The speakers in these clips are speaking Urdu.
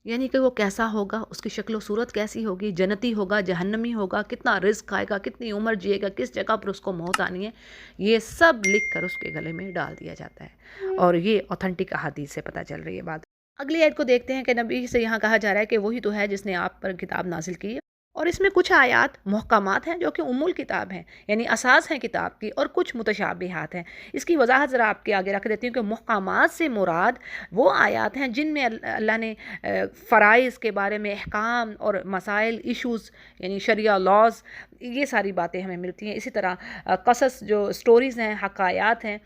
یعنی کہ وہ کیسا ہوگا، اس کی شکل و صورت کیسی ہوگی، جنتی ہوگا، جہنمی ہوگا، کتنا رزق آئے گا، کتنی عمر جیے گا، کس جگہ پر اس کو موت آنی ہے، یہ سب لکھ کر اس کے گلے میں ڈال دیا جاتا ہے، اور یہ اوتھنٹک احادیث سے پتہ چل رہی ہے بات۔ اگلی آیت کو دیکھتے ہیں کہ نبی سے یہاں کہا جا رہا ہے کہ وہی تو ہے جس نے آپ پر کتاب نازل کی ہے، اور اس میں کچھ آیات محکمات ہیں جو کہ ام الکتاب ہیں، یعنی اساس ہیں کتاب کی، اور کچھ متشابہات ہیں۔ اس کی وضاحت ذرا آپ کے آگے رکھ دیتی ہوں کہ محکمات سے مراد وہ آیات ہیں جن میں اللہ نے فرائض کے بارے میں احکام اور مسائل، ایشوز، یعنی شریعہ لاز، یہ ساری باتیں ہمیں ملتی ہیں۔ اسی طرح قصص جو سٹوریز ہیں، حکایات ہیں،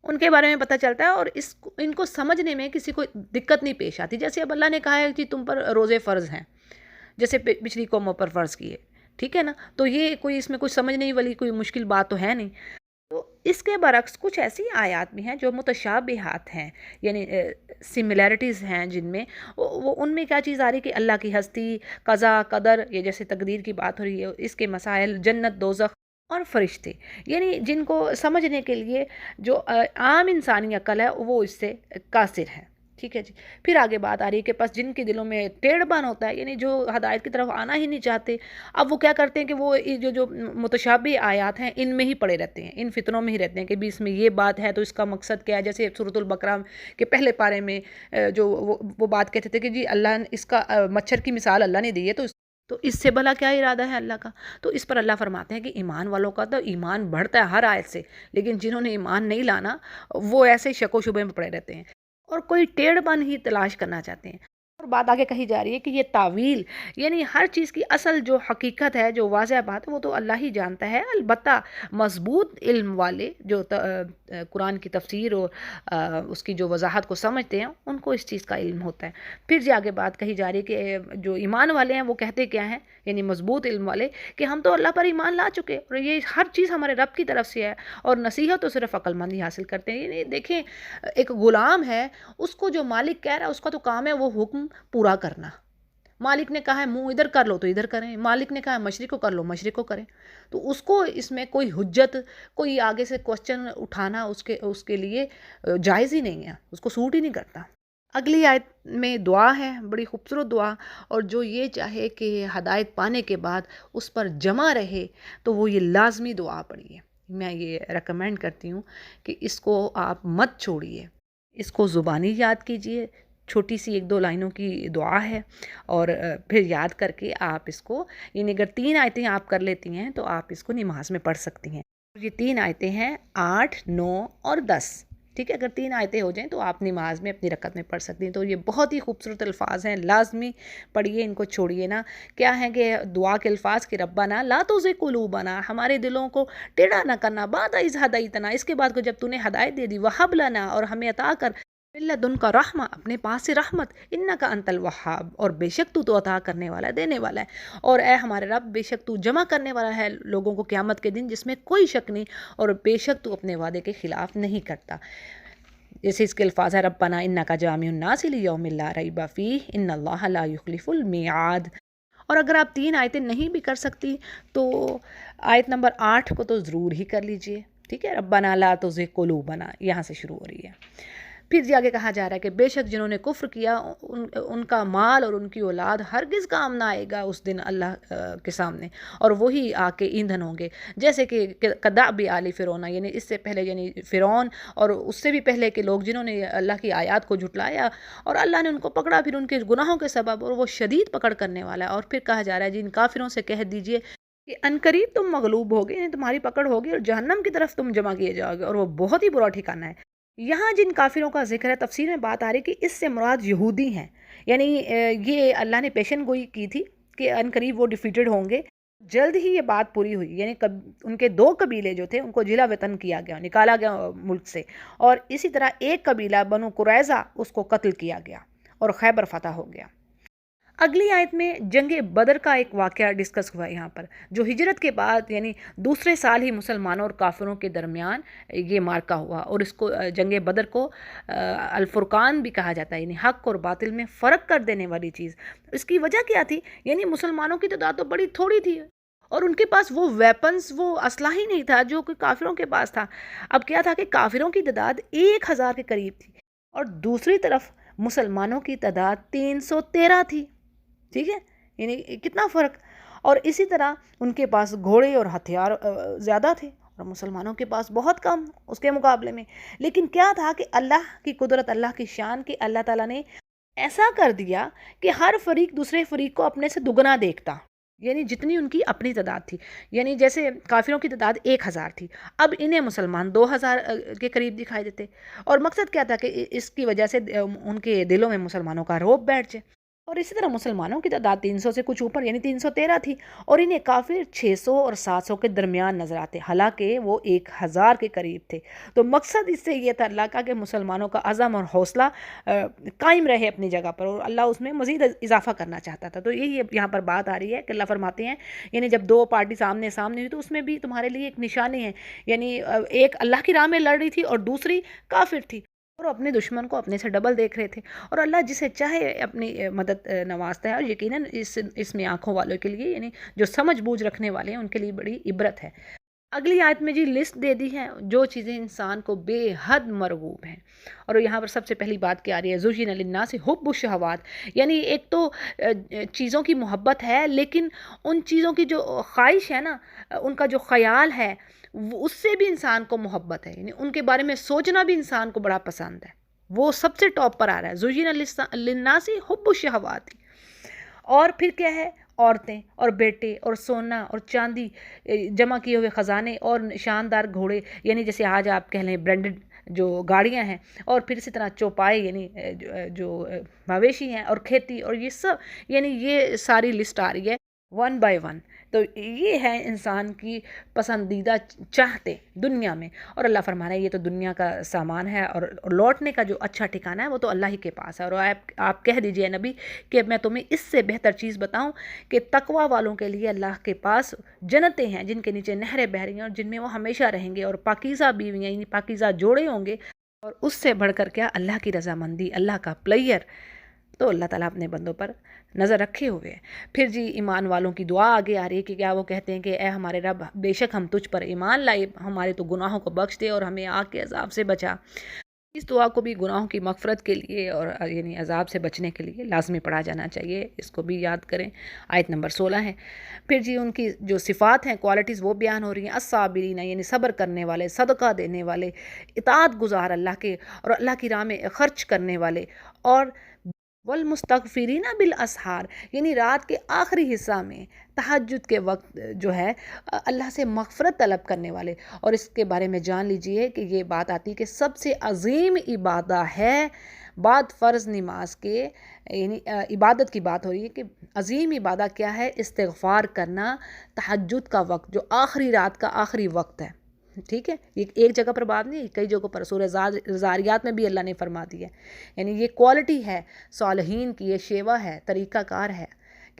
ان کے بارے میں پتہ چلتا ہے، اور ان کو سمجھنے میں کسی کو دقت نہیں پیش آتی۔ جیسے اب اللہ نے کہا ہے کہ تم پر روزے فرض ہیں، جیسے پچھلی قوموں پر فرض کیے، ٹھیک ہے نا، تو یہ کوئی اس میں کچھ سمجھنے والی کوئی مشکل بات تو ہے نہیں۔ تو اس کے برعکس کچھ ایسی آیات بھی ہیں جو متشابہات ہیں، یعنی سملیرٹیز ہیں جن میں وہ ان میں کیا چیز آ رہی کہ اللہ کی ہستی، قضا قدر، یہ جیسے تقدیر کی بات ہو رہی ہے، اس کے مسائل، جنت دوزخ اور فرشتے، یعنی جن کو سمجھنے کے لیے جو عام انسانی عقل ہے وہ اس سے قاصر ہے، ٹھیک ہے جی۔ پھر آگے بات آ رہی ہے کہ پس جن کے دلوں میں ٹیڑھ بن ہوتا ہے، یعنی جو ہدایت کی طرف آنا ہی نہیں چاہتے، اب وہ کیا کرتے ہیں کہ وہ جو متشابہ آیات ہیں ان میں ہی پڑے رہتے ہیں، ان فتنوں میں ہی رہتے ہیں کہ بھی اس میں یہ بات ہے تو اس کا مقصد کیا ہے۔ جیسے سورۃ البقرہ کے پہلے پارے میں جو وہ بات کہتے تھے کہ جی اللہ نے اس کا مچھر کی مثال اللہ نے دی ہے، تو اس سے بھلا کیا ارادہ ہے اللہ کا؟ تو اس پر اللہ فرماتے ہیں کہ ایمان والوں کا تو ایمان بڑھتا ہے ہر آیت سے، لیکن جنہوں نے ایمان نہیں لانا وہ ایسے شک و شبے میں پڑے رہتے ہیں اور کوئی ٹیڑھ بن ہی تلاش کرنا چاہتے ہیں۔ اور بات آگے کہی جا رہی ہے کہ یہ تعویل، یعنی ہر چیز کی اصل جو حقیقت ہے، جو واضح بات ہے، وہ تو اللہ ہی جانتا ہے۔ البتہ مضبوط علم والے جو قرآن کی تفسیر اور اس کی جو وضاحت کو سمجھتے ہیں، ان کو اس چیز کا علم ہوتا ہے۔ پھر جی آگے بات کہی جا رہی ہے کہ جو ایمان والے ہیں وہ کہتے کیا ہیں، یعنی مضبوط علم والے، کہ ہم تو اللہ پر ایمان لا چکے اور یہ ہر چیز ہمارے رب کی طرف سے ہے، اور نصیحت تو صرف عقل مند ہی حاصل کرتے ہیں۔ یعنی دیکھیں، ایک غلام ہے، اس کو جو مالک کہہ رہا ہے اس کا تو کام ہے وہ حکم پورا کرنا۔ مالک نے کہا ہے منہ ادھر کر لو تو ادھر کریں، مالک نے کہا ہے مشرق کو کر لو مشرق کو کریں، تو اس کو اس میں کوئی حجت، کوئی آگے سے کوسچن اٹھانا اس کے لیے جائز ہی نہیں ہے، اس کو سوٹ ہی نہیں کرتا۔ اگلی آیت میں دعا ہے، بڑی خوبصورت دعا، اور جو یہ چاہے کہ ہدایت پانے کے بعد اس پر جمع رہے تو وہ یہ لازمی دعا پڑھیے۔ میں یہ ریکمینڈ کرتی ہوں کہ اس کو آپ مت چھوڑیے، اس کو زبانی یاد کیجئے، چھوٹی سی 1-2 لائنوں کی دعا ہے، اور پھر یاد کر کے آپ اس کو، یعنی اگر 3 آیتیں آپ کر لیتی ہیں تو آپ اس کو نماز میں پڑھ سکتی ہیں۔ یہ 3 آیتیں ہیں 8، 9 اور 10، ٹھیک ہے، اگر 3 آیتیں ہو جائیں تو آپ نماز میں اپنی رکعت میں پڑھ سکتی ہیں۔ تو یہ بہت ہی خوبصورت الفاظ ہیں، لازمی پڑھیے، ان کو چھوڑیے نا۔ کیا ہے کہ دعا کے الفاظ کہ ربنا لا تزغ قلوبنا، ہمارے دلوں کو ٹیڑھا نہ کرنا، بعد اذ ہدیتنا، اس کے بعد کو جب تو نے ہدایت دے دی، وہب لنا، اور ہمیں عطا کر، من لدنک رحمہ، اپنے پاس سے رحمت، انک انت الوہاب، اور بے شک تو عطا کرنے والا ہے، دینے والا ہے، اور اے ہمارے رب بے شک تو جمع کرنے والا ہے لوگوں کو قیامت کے دن جس میں کوئی شک نہیں، اور بے شک تو اپنے وعدے کے خلاف نہیں کرتا۔ جیسے اس کے الفاظ ہے ربنا انک جامع الناس لیوم لا ریب فیہ ان اللہ لا یخلف المیعاد۔ اور اگر آپ 3 آیتیں نہیں بھی کر سکتی تو آیت نمبر 8 کو تو ضرور ہی کر لیجئے، ٹھیک ہے، ربنا لا تزغ قلوبنا، یہاں سے شروع ہو رہی ہے۔ پھر جی آگے کہا جا رہا ہے کہ بے شک جنہوں نے کفر کیا ان کا مال اور ان کی اولاد ہرگز کام نہ آئے گا اس دن اللہ کے سامنے، اور وہی آگ کے ایندھن ہوں گے، جیسے کہ کدأب آل فرعون، یعنی اس سے پہلے، یعنی فرعون اور اس سے بھی پہلے کے لوگ جنہوں نے اللہ کی آیات کو جھٹلایا، اور اللہ نے ان کو پکڑا پھر ان کے گناہوں کے سبب، اور وہ شدید پکڑ کرنے والا ہے۔ اور پھر کہا جا رہا ہے جن کافروں سے کہہ دیجئے کہ عنقریب تم مغلوب ہوگے، یعنی تمہاری پکڑ ہوگی اور جہنم کی طرف تم جمع کیے جاؤ گے، اور وہ بہت ہی برا ٹھکانہ ہے۔ یہاں جن کافروں کا ذکر ہے، تفسیر میں بات آ رہی کہ اس سے مراد یہودی ہیں، یعنی یہ اللہ نے پیشن گوئی کی تھی کہ عنقریب وہ ڈیفیٹڈ ہوں گے۔ جلد ہی یہ بات پوری ہوئی، یعنی ان کے 2 قبیلے جو تھے ان کو جلا وطن کیا گیا، نکالا گیا ملک سے، اور اسی طرح ایک قبیلہ بنو قریظہ اس کو قتل کیا گیا اور خیبر فتح ہو گیا۔ اگلی آیت میں جنگ بدر کا ایک واقعہ ڈسکس ہوا یہاں پر، جو ہجرت کے بعد یعنی دوسرے سال ہی مسلمانوں اور کافروں کے درمیان یہ مارکہ ہوا، اور اس کو جنگ بدر کو الفرقان بھی کہا جاتا ہے، یعنی حق اور باطل میں فرق کر دینے والی چیز۔ اس کی وجہ کیا تھی؟ یعنی مسلمانوں کی تعداد تو بڑی تھوڑی تھی، اور ان کے پاس وہ ویپنز، وہ اسلحہ ہی نہیں تھا جو کہ کافروں کے پاس تھا۔ اب کیا تھا کہ کافروں کی تعداد 1000 کے قریب تھی، اور دوسری طرف مسلمانوں کی تعداد 313 تھی، ٹھیک ہے، یعنی کتنا فرق. اور اسی طرح ان کے پاس گھوڑے اور ہتھیار زیادہ تھے اور مسلمانوں کے پاس بہت کم اس کے مقابلے میں. لیکن کیا تھا کہ اللہ کی قدرت، اللہ کی شان، کہ اللہ تعالیٰ نے ایسا کر دیا کہ ہر فریق دوسرے فریق کو اپنے سے دگنا دیکھتا، یعنی جتنی ان کی اپنی تعداد تھی. یعنی جیسے کافروں کی تعداد 1000 تھی، اب انہیں مسلمان 2000 کے قریب دکھائی دیتے. اور مقصد کیا تھا کہ اس کی وجہ سے ان کے دلوں میں مسلمانوں کا رعب بیٹھ جائے. اور اسی طرح مسلمانوں کی تعداد 300 سے کچھ اوپر یعنی 313 تھی، اور انہیں کافر 600 اور 700 کے درمیان نظر آتے، حالانکہ وہ 1000 کے قریب تھے. تو مقصد اس سے یہ تھا اللہ کا کہ مسلمانوں کا عزم اور حوصلہ قائم رہے اپنی جگہ پر، اور اللہ اس میں مزید اضافہ کرنا چاہتا تھا. تو یہی یہاں پر بات آ رہی ہے کہ اللہ فرماتے ہیں یعنی جب دو پارٹی سامنے سامنے ہوئی تو اس میں بھی تمہارے لیے ایک نشانی ہے. یعنی ایک اللہ کی راہ میں لڑ رہی تھی اور دوسری کافر تھی، اور اپنے دشمن کو اپنے سے ڈبل دیکھ رہے تھے. اور اللہ جسے چاہے اپنی مدد نوازتا ہے، اور یقیناً اس میں آنکھوں والوں کے لیے، یعنی جو سمجھ بوجھ رکھنے والے ہیں، ان کے لیے بڑی عبرت ہے. اگلی آیت میں جی لسٹ دے دی ہے جو چیزیں انسان کو بے حد مرغوب ہیں. اور یہاں پر سب سے پہلی بات کیا آ رہی ہے، زُجِّنَ لِلنَّاسِ حُبُّ الشَّهَوَاتِ، یعنی ایک تو چیزوں کی محبت ہے، لیکن ان چیزوں کی جو خواہش ہے نا، ان کا جو خیال ہے، اس سے بھی انسان کو محبت ہے. یعنی ان کے بارے میں سوچنا بھی انسان کو بڑا پسند ہے، وہ سب سے ٹاپ پر آ رہا ہے، زُجِّنَ لِلنَّاسِ حُبُّ الشَّهَوَاتِ. اور پھر کیا ہے، عورتیں اور بیٹے اور سونا اور چاندی، جمع کیے ہوئے خزانے اور شاندار گھوڑے، یعنی جیسے آج آپ کہہ لیں برانڈڈ جو گاڑیاں ہیں، اور پھر اسی طرح چوپائے یعنی جو مویشی ہیں، اور کھیتی، اور یہ سب، یعنی یہ ساری لسٹ آ رہی ہے ون بائی ون. تو یہ ہے انسان کی پسندیدہ چاہتے دنیا میں. اور اللہ فرما رہا ہے یہ تو دنیا کا سامان ہے، اور لوٹنے کا جو اچھا ٹھکانہ ہے وہ تو اللہ ہی کے پاس ہے. اور آپ کہہ دیجئے نبی کہ میں تمہیں اس سے بہتر چیز بتاؤں کہ تقوی والوں کے لیے اللہ کے پاس جنتیں ہیں جن کے نیچے نہریں بہہ رہی ہیں، اور جن میں وہ ہمیشہ رہیں گے، اور پاکیزہ بیویاں یعنی پاکیزہ جوڑے ہوں گے. اور اس سے بڑھ کر کیا، اللہ کی رضامندی، اللہ کا پلیئر. تو اللہ تعالیٰ اپنے بندوں پر نظر رکھے ہوئے ہیں. پھر جی ایمان والوں کی دعا آگے آ رہی ہے کہ کیا وہ کہتے ہیں کہ اے ہمارے رب، بے شک ہم تجھ پر ایمان لائے، ہمارے تو گناہوں کو بخش دے اور ہمیں آگ کے عذاب سے بچا. اس دعا کو بھی گناہوں کی مغفرت کے لیے اور یعنی عذاب سے بچنے کے لیے لازمی پڑھا جانا چاہیے. اس کو بھی یاد کریں. آیت نمبر 16 ہے. پھر جی ان کی جو صفات ہیں، کوالٹیز، وہ بیان ہو رہی ہیں. الصابرین، یعنی صبر کرنے والے، صدقہ دینے والے، اطاعت گزار اللہ کے اور اللہ کی راہ میں خرچ کرنے والے، اور والمستغفرین بالاسحار، یعنی رات کے آخری حصہ میں تہجد کے وقت جو ہے اللہ سے مغفرت طلب کرنے والے. اور اس کے بارے میں جان لیجئے کہ یہ بات آتی کہ سب سے عظیم عبادت ہے بعد فرض نماز کے، یعنی عبادت کی بات ہو رہی ہے کہ عظیم عبادت کیا ہے، استغفار کرنا تہجد کا وقت، جو آخری رات کا آخری وقت ہے. ٹھیک ہے، یہ ایک جگہ پر بات نہیں، کئی جگہوں پر سورہ زاریات میں بھی اللہ نے فرما دی ہے. یعنی یہ کوالٹی ہے صالحین کی، یہ شیوہ ہے، طریقہ کار ہے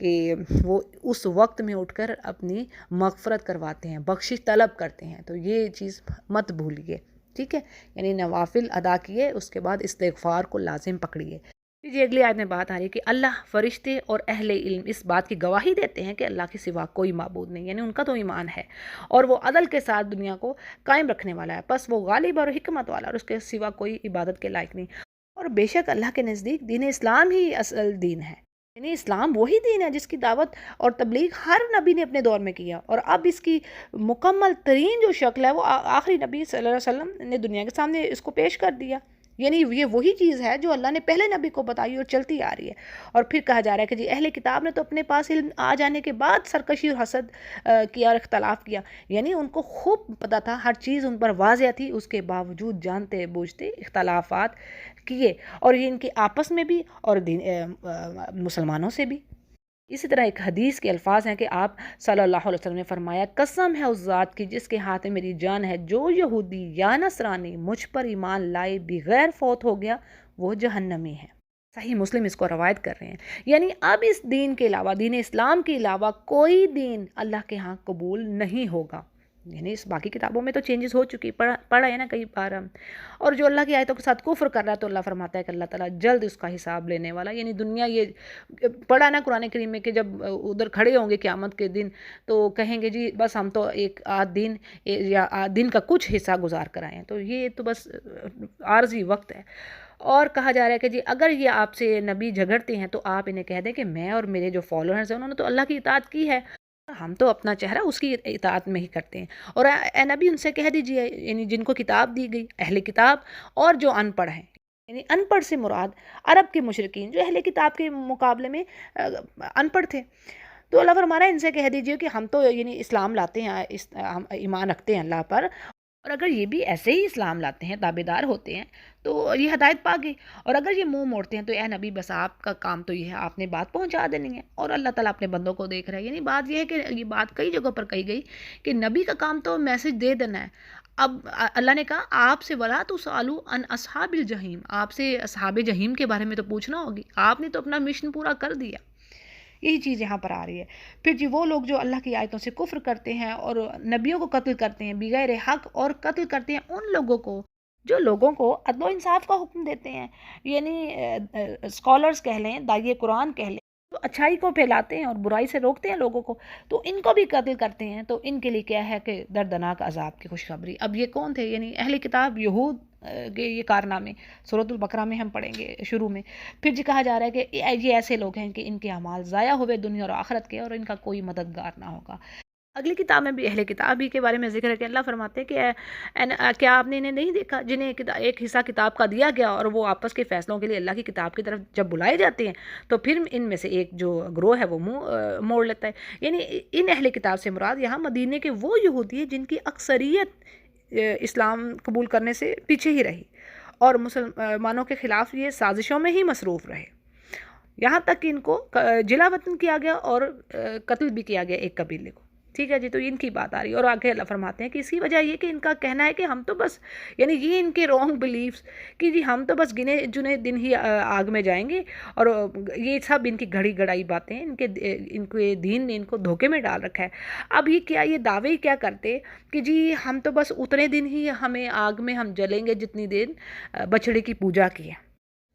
کہ وہ اس وقت میں اٹھ کر اپنی مغفرت کرواتے ہیں، بخشش طلب کرتے ہیں. تو یہ چیز مت بھولیے. ٹھیک ہے، یعنی نوافل ادا کیے، اس کے بعد استغفار کو لازم پکڑیے. جی اگلی آیت میں بات آ رہی ہے کہ اللہ، فرشتے اور اہل علم اس بات کی گواہی دیتے ہیں کہ اللہ کے سوا کوئی معبود نہیں، یعنی ان کا تو ایمان ہے، اور وہ عدل کے ساتھ دنیا کو قائم رکھنے والا ہے، بس وہ غالب اور حکمت والا، اور اس کے سوا کوئی عبادت کے لائق نہیں. اور بے شک اللہ کے نزدیک دین اسلام ہی اصل دین ہے. یعنی اسلام وہی دین ہے جس کی دعوت اور تبلیغ ہر نبی نے اپنے دور میں کیا، اور اب اس کی مکمل ترین جو شکل ہے وہ آخری نبی صلی اللہ علیہ وسلم نے دنیا کے سامنے اس کو پیش کر دیا. یعنی یہ وہی چیز ہے جو اللہ نے پہلے نبی کو بتائی اور چلتی آ رہی ہے. اور پھر کہا جا رہا ہے کہ جی اہل کتاب نے تو اپنے پاس علم آ جانے کے بعد سرکشی اور حسد کیا اور اختلاف کیا. یعنی ان کو خوب پتہ تھا، ہر چیز ان پر واضح تھی، اس کے باوجود جانتے بوجھتے اختلافات کیے، اور یہ ان کے آپس میں بھی اور مسلمانوں سے بھی. اسی طرح ایک حدیث کے الفاظ ہیں کہ آپ صلی اللہ علیہ وسلم نے فرمایا، قسم ہے اس ذات کی جس کے ہاتھ میں میری جان ہے، جو یہودی یا نصرانی مجھ پر ایمان لائے بغیر فوت ہو گیا وہ جہنمی ہے. صحیح مسلم اس کو روایت کر رہے ہیں. یعنی اب اس دین کے علاوہ، دین اسلام کے علاوہ کوئی دین اللہ کے ہاں قبول نہیں ہوگا. یعنی اس باقی کتابوں میں تو چینجز ہو چکی، پڑھا ہے نا کئی بار ہم. اور جو اللہ کی آیتوں کے ساتھ کفر کر رہا ہے تو اللہ فرماتا ہے کہ اللہ تعالیٰ جلد اس کا حساب لینے والا. یعنی دنیا، یہ پڑھا نا قرآن کریم میں کہ جب ادھر کھڑے ہوں گے قیامت کے دن تو کہیں گے جی بس ہم تو ایک آدھ دن یا دن کا کچھ حصہ گزار کر آئے ہیں. تو یہ تو بس عارضی وقت ہے. اور کہا جا رہا ہے کہ جی اگر یہ آپ سے نبی جھگڑتے ہیں تو آپ انہیں کہہ دیں کہ میں اور میرے جو فالوورز ہیں انہوں نے تو اللہ کی اطاعت کی ہے، ہم تو اپنا چہرہ اس کی اطاعت میں ہی کرتے ہیں۔ اور اے نبی ان سے کہہ دیجئے، یعنی جن کو کتاب دی گئی، اہل کتاب اور جو ان پڑھ ہیں، یعنی ان پڑھ سے مراد عرب کے مشرکین جو اہل کتاب کے مقابلے میں ان پڑھ تھے، تو اللہ فرما رہا ہے ان سے کہہ دیجئے کہ ہم تو یعنی اسلام لاتے ہیں، ہم ایمان رکھتے ہیں اللہ پر، اور اگر یہ بھی ایسے ہی اسلام لاتے ہیں، تابعدار ہوتے ہیں، تو یہ ہدایت پا گئی، اور اگر یہ منہ موڑتے ہیں تو اے نبی بس آپ کا کام تو یہ ہے، آپ نے بات پہنچا دینی ہے، اور اللہ تعالیٰ اپنے بندوں کو دیکھ رہا ہے۔ یعنی بات یہ ہے کہ یہ بات کئی جگہوں پر کہی گئی کہ نبی کا کام تو میسج دے دینا ہے۔ اب اللہ نے کہا آپ سے ولا تسألوا عن اصحاب الجحیم، آپ سے اصحاب جحیم کے بارے میں تو پوچھنا ہوگی، آپ نے تو اپنا مشن پورا کر دیا۔ یہی چیز یہاں پر آ رہی ہے۔ پھر جی وہ لوگ جو اللہ کی آیتوں سے کفر کرتے ہیں اور نبیوں کو قتل کرتے ہیں بغیر حق، اور قتل کرتے ہیں ان لوگوں کو جو لوگوں کو عدل و انصاف کا حکم دیتے ہیں، یعنی اسکالرز کہہ لیں، داعیے قرآن کہہ لیں، تو اچھائی کو پھیلاتے ہیں اور برائی سے روکتے ہیں لوگوں کو، تو ان کو بھی قتل کرتے ہیں، تو ان کے لیے کیا ہے کہ دردناک عذاب کی خوشخبری۔ اب یہ کون تھے؟ یعنی اہل کتاب یہود کے یہ کارنامے سورۃ البقرہ میں ہم پڑھیں گے شروع میں۔ پھر جی کہا جا رہا ہے کہ یہ ایسے لوگ ہیں کہ ان کے اعمال ضائع ہوئے دنیا اور آخرت کے، اور ان کا کوئی مددگار نہ ہوگا۔ اگلی کتاب میں بھی اہل کتاب ہی کے بارے میں ذکر ہے کہ اللہ فرماتے ہیں کہ کیا آپ نے انہیں نہیں دیکھا جنہیں ایک حصہ کتاب کا دیا گیا، اور وہ آپس کے فیصلوں کے لیے اللہ کی کتاب کی طرف جب بلائے جاتے ہیں تو پھر ان میں سے ایک جو گروہ ہے وہ منہ موڑ لیتا ہے۔ یعنی ان اہل کتاب سے مراد یہاں مدینے کے وہ یہودی ہیں جن کی اکثریت اسلام قبول کرنے سے پیچھے ہی رہی، اور مسلمانوں کے خلاف یہ سازشوں میں ہی مصروف رہے، یہاں تک کہ ان کو جلا وطن کیا گیا اور قتل بھی کیا گیا ایک قبیلے کو۔ ٹھیک ہے جی، تو ان کی بات آ رہی ہے، اور آگے اللہ فرماتے ہیں کہ اس کی وجہ یہ کہ ان کا کہنا ہے کہ ہم تو بس، یعنی یہ ان کے رانگ بلیفز کہ جی ہم تو بس گنے چنے دن ہی آگ میں جائیں گے، اور یہ سب ان کی گھڑی گڑائی باتیں، ان کے دین نے ان کو دھوکے میں ڈال رکھا ہے۔ اب یہ دعوے کیا کرتے کہ جی ہم تو بس اتنے دن ہی ہمیں آگ میں ہم جلیں گے جتنی دن بچڑے کی پوجا کی ہے۔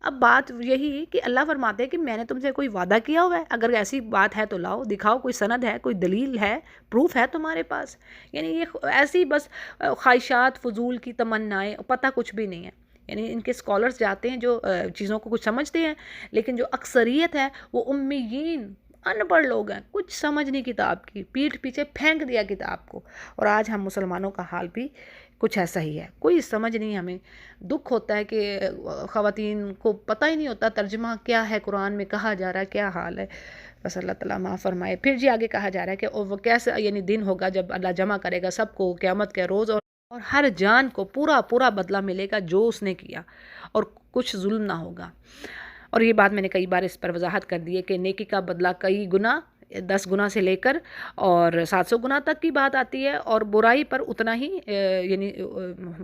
اب بات یہی کہ اللہ فرماتے ہیں کہ میں نے تم سے کوئی وعدہ کیا ہوا ہے، اگر ایسی بات ہے تو لاؤ، دکھاؤ، کوئی سند ہے، کوئی دلیل ہے، پروف ہے تمہارے پاس؟ یعنی یہ ایسی بس خواہشات، فضول کی تمنائیں، پتہ کچھ بھی نہیں ہے۔ یعنی ان کے اسکالرز جاتے ہیں جو چیزوں کو کچھ سمجھتے ہیں، لیکن جو اکثریت ہے وہ امیین، ان پڑھ لوگ ہیں، کچھ سمجھ نہیں کتاب کی، پیٹھ پیچھے پھینک دیا کتاب کو۔ اور آج ہم مسلمانوں کا حال بھی کچھ ایسا ہی ہے، کوئی سمجھ نہیں۔ ہمیں دکھ ہوتا ہے کہ خواتین کو پتہ ہی نہیں ہوتا ترجمہ کیا ہے، قرآن میں کہا جا رہا ہے کیا حال ہے، بس اللہ تعالیٰ معاف فرمائے۔ پھر جی آگے کہا جا رہا ہے کہ وہ کیسے، یعنی دن ہوگا جب اللہ جمع کرے گا سب کو قیامت کے روز، اور ہر جان کو پورا بدلہ ملے گا جو اس نے کیا، اور کچھ ظلم نہ ہوگا۔ اور یہ بات میں نے کئی بار اس پر وضاحت کر دی ہے کہ نیکی کا بدلہ کئی گنا، 10 گنا سے لے کر اور 700 گنا تک کی بات آتی ہے، اور برائی پر اتنا ہی یعنی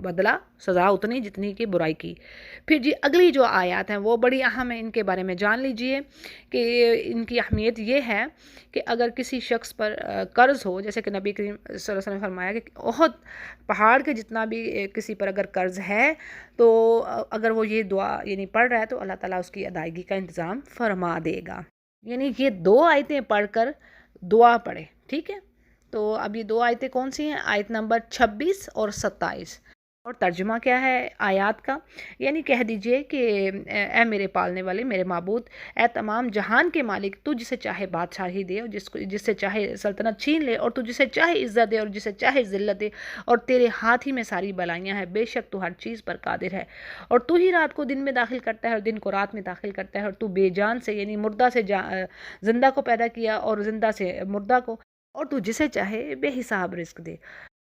بدلہ، سزا اتنی جتنی کہ برائی کی۔ پھر جی اگلی جو آیات ہیں وہ بڑی اہم ہیں، ان کے بارے میں جان لیجئے کہ ان کی اہمیت یہ ہے کہ اگر کسی شخص پر قرض ہو، جیسے کہ نبی کریم صلی اللہ علیہ وسلم نے فرمایا کہ احد پہاڑ کے جتنا بھی کسی پر اگر قرض ہے تو اگر وہ یہ دعا یعنی پڑھ رہا ہے تو اللہ تعالیٰ اس کی ادائیگی کا انتظام فرما دے گا۔ یعنی یہ 2 آیتیں پڑھ کر دعا پڑھے، ٹھیک ہے؟ تو اب یہ 2 آیتیں کون سی ہیں؟ آیت نمبر 26 اور 27۔ اور ترجمہ کیا ہے آیات کا؟ یعنی کہہ دیجئے کہ اے میرے پالنے والے، میرے معبود، اے تمام جہان کے مالک، تو جسے چاہے بادشاہی دے، اور جس سے چاہے سلطنت چھین لے، اور تو جسے چاہے عزت دے اور جسے چاہے ذلت دے، اور تیرے ہاتھ ہی میں ساری بلائیاں ہیں، بے شک تو ہر چیز پر قادر ہے، اور تو ہی رات کو دن میں داخل کرتا ہے اور دن کو رات میں داخل کرتا ہے، اور تو بے جان سے یعنی مردہ سے زندہ کو پیدا کیا، اور زندہ سے مردہ کو، اور تو جسے چاہے بے حساب رزق دے۔